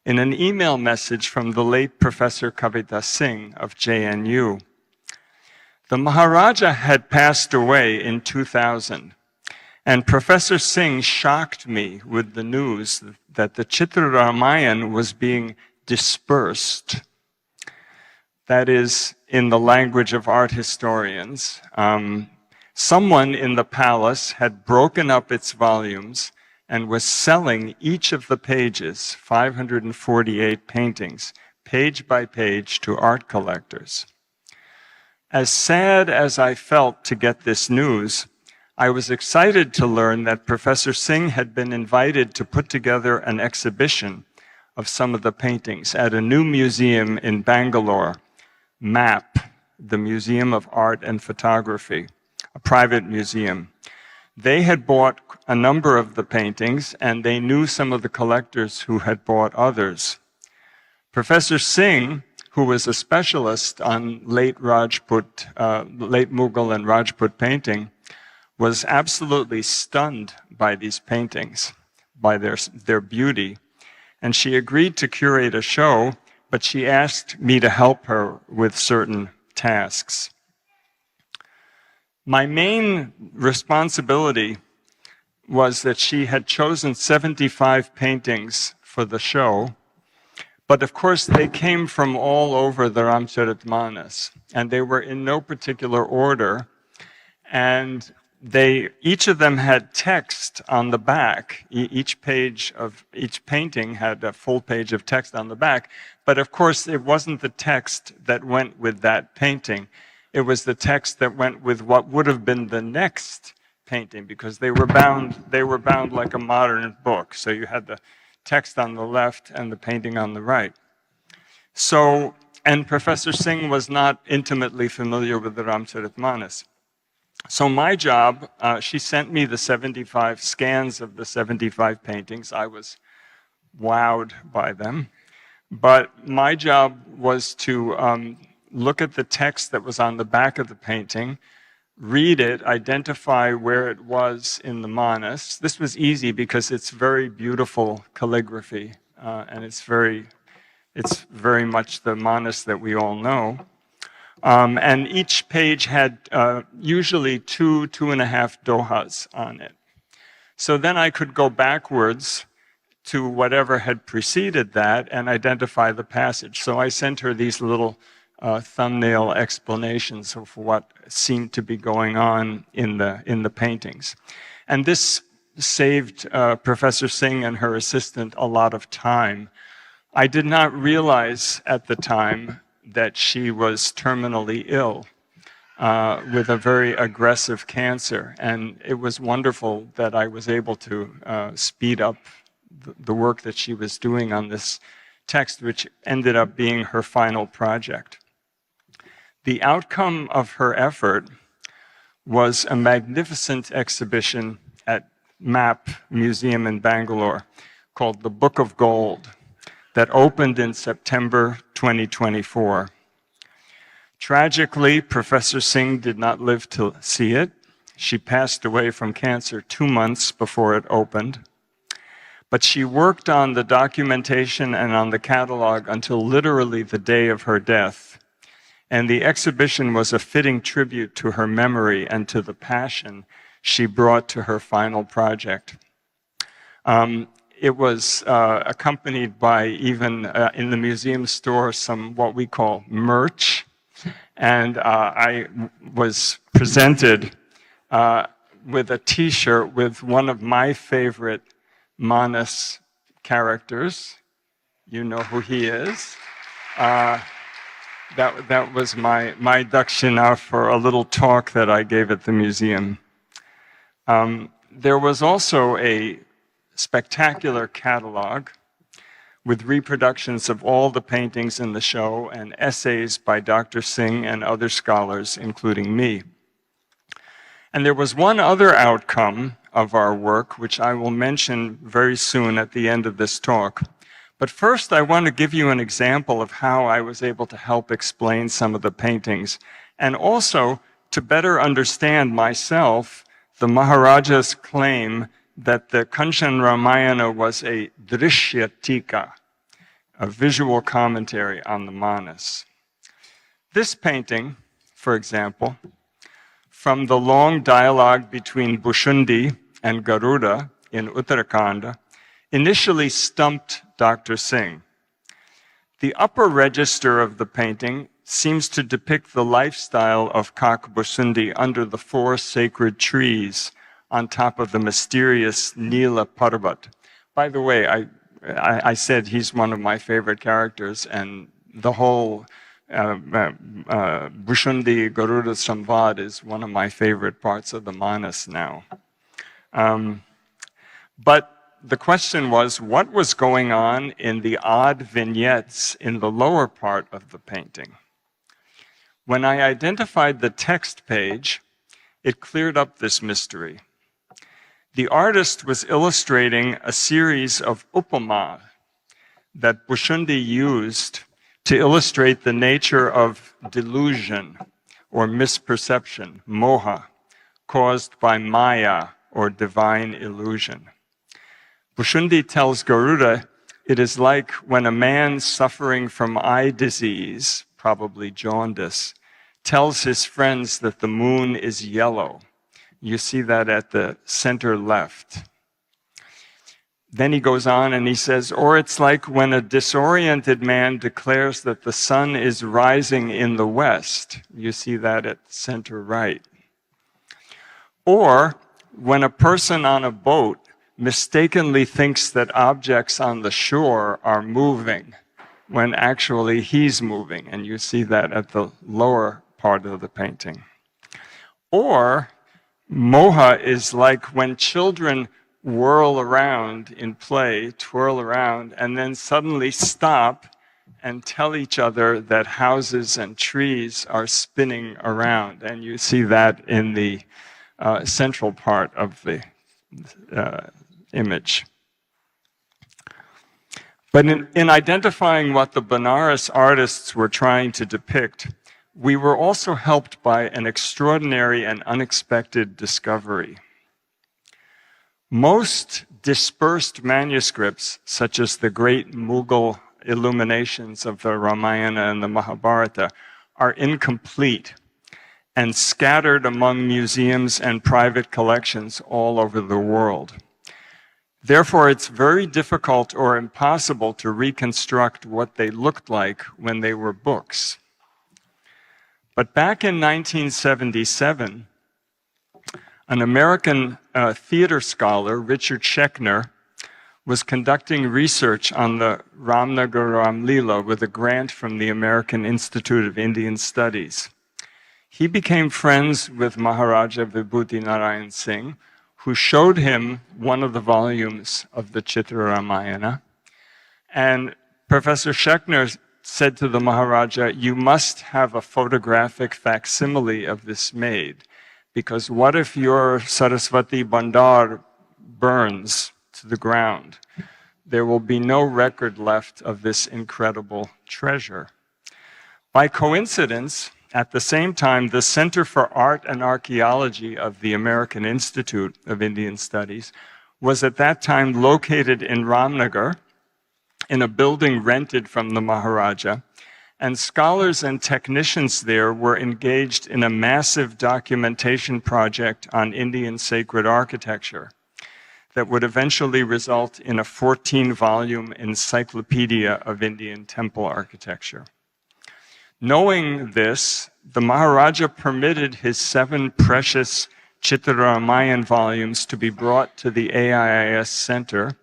in an email message from the late Professor Kavita Singh of JNU. The Maharaja had passed away in 2000, and Professor Singh shocked me with the news that the Ramayan was being dispersed. That is, in the language of art historians, someone in the palace had broken up its volumes and was selling each of the pages, 548 paintings, page by page, to art collectors. As sad as I felt to get this news, I was excited to learn that Professor Singh had been invited to put together an exhibition of some of the paintings at a new museum in Bangalore, MAP, the Museum of Art and Photography, a private museum. They had bought a number of the paintings, and they knew some of the collectors who had bought others. Professor Singh, who was a specialist on late Mughal and Rajput painting, was absolutely stunned by these paintings, by their beauty, and she agreed to curate a show, but she asked me to help her with certain tasks. My main responsibility was that she had chosen 75 paintings for the show, but of course they came from all over the Ramcharitmanas, and they were in no particular order, and each of them had text on the back. Each page of each painting had a full page of text on the back, but of course it wasn't the text that went with that painting. It was the text that went with what would have been the next painting, because they were bound like a modern book. So you had the text on the left and the painting on the right. So, and Professor Singh was not intimately familiar with the Ramcharitmanas. So my job, she sent me the 75 scans of the 75 paintings. I was wowed by them. But my job was to look at the text that was on the back of the painting, read it, identify where it was in the manas. This was easy because it's very beautiful calligraphy, and it's very much the manas that we all know. And each page had usually 2.5 dohas on it. So then I could go backwards to whatever had preceded that and identify the passage. So I sent her these little thumbnail explanations of what seemed to be going on in the paintings. And this saved Professor Singh and her assistant a lot of time. I did not realize at the time that she was terminally ill with a very aggressive cancer. And it was wonderful that I was able to speed up the work that she was doing on this text, which ended up being her final project. The outcome of her effort was a magnificent exhibition at MAP Museum in Bangalore called The Book of Gold that opened in September 2024. Tragically, Professor Singh did not live to see it. She passed away from cancer 2 months before it opened. But she worked on the documentation and on the catalog until literally the day of her death. And the exhibition was a fitting tribute to her memory and to the passion she brought to her final project. It was accompanied by even in the museum store some what we call merch. And I was presented with a t-shirt with one of my favorite Manas characters. You know who he is. That was my dakshina for a little talk that I gave at the museum. There was also a spectacular catalog with reproductions of all the paintings in the show and essays by Dr. Singh and other scholars, including me. And there was one other outcome of our work, which I will mention very soon at the end of this talk. But first, I want to give you an example of how I was able to help explain some of the paintings, and also to better understand myself the Maharaja's claim that the Kanchan Ramayana was a drishya tika, a visual commentary on the Manas. This painting, for example, from the long dialogue between Bhushundi and Garuda in Uttarakhand, initially stumped Dr. Singh. The upper register of the painting seems to depict the lifestyle of Kak Bhushundi under the 4 sacred trees on top of the mysterious Nila Parvat. By the way, I said he's one of my favorite characters, and the whole Bhushundi Garuda Samvad is one of my favorite parts of the Manas now. But the question was, what was going on in the odd vignettes in the lower part of the painting? When I identified the text page, it cleared up this mystery. The artist was illustrating a series of upama that Bhushundi used to illustrate the nature of delusion or misperception, moha, caused by maya or divine illusion. Bhushundi tells Garuda it is like when a man suffering from eye disease, probably jaundice, tells his friends that the moon is yellow. You see that at the center left. Then he goes on and he says, or it's like when a disoriented man declares that the sun is rising in the west. You see that at center right. Or when a person on a boat mistakenly thinks that objects on the shore are moving when actually he's moving, and you see that at the lower part of the painting. Or moha is like when children whirl around in play, twirl around, and then suddenly stop and tell each other that houses and trees are spinning around. And you see that in the central part of the image. But in identifying what the Benares artists were trying to depict, we were also helped by an extraordinary and unexpected discovery. Most dispersed manuscripts, such as the great Mughal illuminations of the Ramayana and the Mahabharata, are incomplete and scattered among museums and private collections all over the world. Therefore, it's very difficult or impossible to reconstruct what they looked like when they were books. But back in 1977, an American theater scholar, Richard Schechner, was conducting research on the Ramnagar Ramlila with a grant from the American Institute of Indian Studies. He became friends with Maharaja Vibhuti Narayan Singh, who showed him one of the volumes of the Chitra Ramayana. And Professor Schechner said to the Maharaja, you must have a photographic facsimile of this made, because what if your Saraswati Bandar burns to the ground? There will be no record left of this incredible treasure. By coincidence, at the same time, the Center for Art and Archaeology of the American Institute of Indian Studies was at that time located in Ramnagar, in a building rented from the Maharaja, and scholars and technicians there were engaged in a massive documentation project on Indian sacred architecture that would eventually result in a 14-volume encyclopedia of Indian temple architecture. Knowing this, the Maharaja permitted his 7 precious Chitra Ramayan volumes to be brought to the AIIS Center,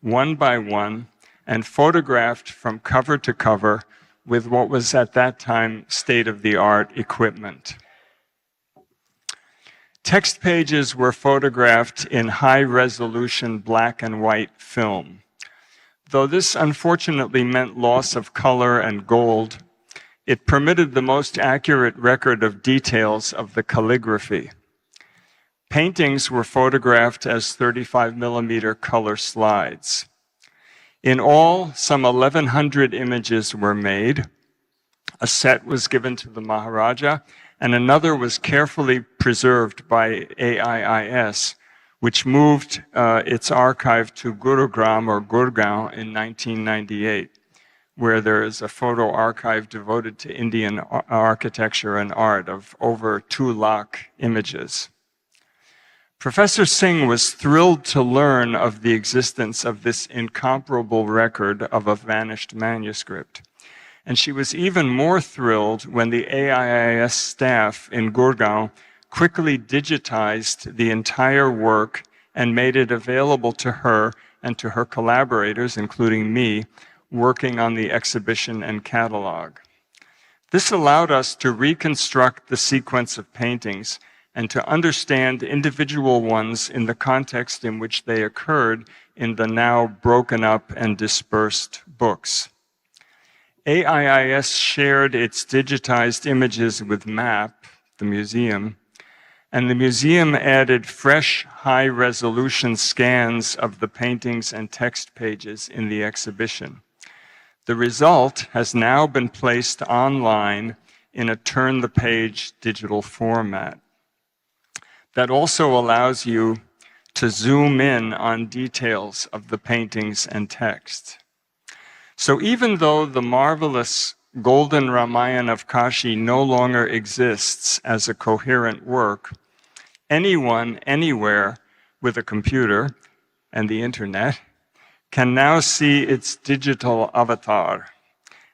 one by one, and photographed from cover to cover with what was at that time state-of-the-art equipment. Text pages were photographed in high-resolution black and white film. Though this unfortunately meant loss of color and gold, it permitted the most accurate record of details of the calligraphy. Paintings were photographed as 35mm color slides. In all, some 1,100 images were made. A set was given to the Maharaja, and another was carefully preserved by AIIS, which moved its archive to Gurugram or Gurgaon in 1998, where there is a photo archive devoted to Indian architecture and art of over 2 lakh images. Professor Singh was thrilled to learn of the existence of this incomparable record of a vanished manuscript. And she was even more thrilled when the AIIS staff in Gurgaon quickly digitized the entire work and made it available to her and to her collaborators, including me, working on the exhibition and catalog. This allowed us to reconstruct the sequence of paintings and to understand individual ones in the context in which they occurred in the now broken up and dispersed books. AIIS shared its digitized images with MAP, the museum, and the museum added fresh, high-resolution scans of the paintings and text pages in the exhibition. The result has now been placed online in a turn-the-page digital format. That also allows you to zoom in on details of the paintings and text. So even though the marvelous Golden Ramayan of Kashi no longer exists as a coherent work, anyone, anywhere with a computer and the internet can now see its digital avatar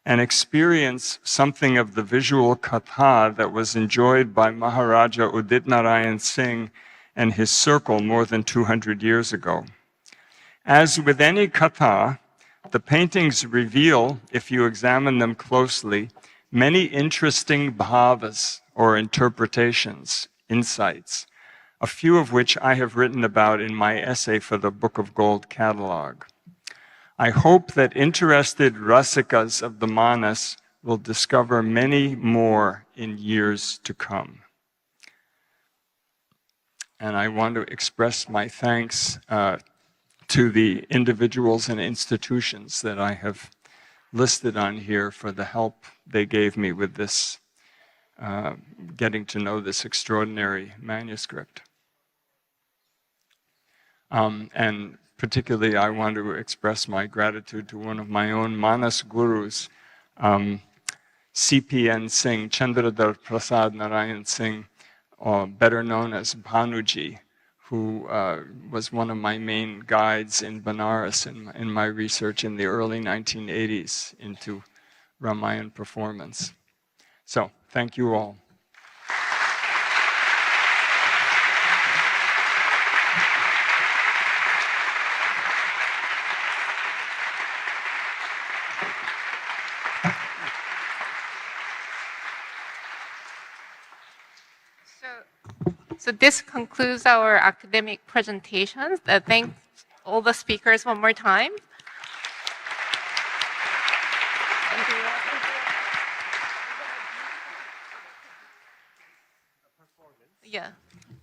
and experience something of the visual katha that was enjoyed by Maharaja Udit Narayan Singh and his circle more than 200 years ago. As with any katha, the paintings reveal, if you examine them closely, many interesting bhavas or interpretations, insights, a few of which I have written about in my essay for the Book of Gold catalog. I hope that interested rasikas of the Manas will discover many more in years to come. And I want to express my thanks to the individuals and institutions that I have listed on here for the help they gave me with this, getting to know this extraordinary manuscript. And particularly, I want to express my gratitude to one of my own Manas gurus, CPN Singh, Chandradhar Prasad Narayan Singh, better known as Bhanuji, who was one of my main guides in Benares in my research in the early 1980s into Ramayan performance. So, thank you all. So this concludes our academic presentations. Thank all the speakers one more time. Yeah.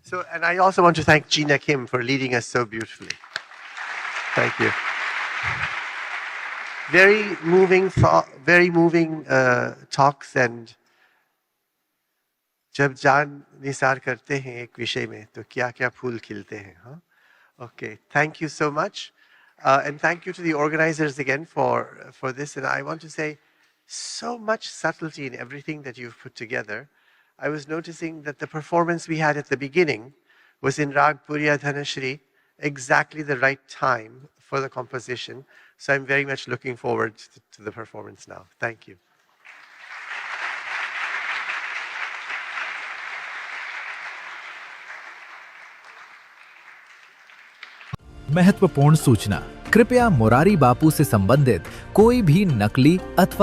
So, and I also want to thank Gina Kim for leading us so beautifully. Thank you. Very moving talks, and जब जान निसार करते हैं एक विषय में तो क्या क्या फूल खिलते हैं, हाँ? Okay, thank you so much, and thank you to the organizers again for this. And I want to say, so much subtlety in everything that you've put together. I was noticing that the performance we had at the beginning was in Rag Puriya Dhanashri, exactly the right time for the composition. So I'm very much looking forward to the performance now. Thank you. महत्वपूर्ण सूचना, कृपया मुरारी बापू से संबंधित कोई भी नकली अथवा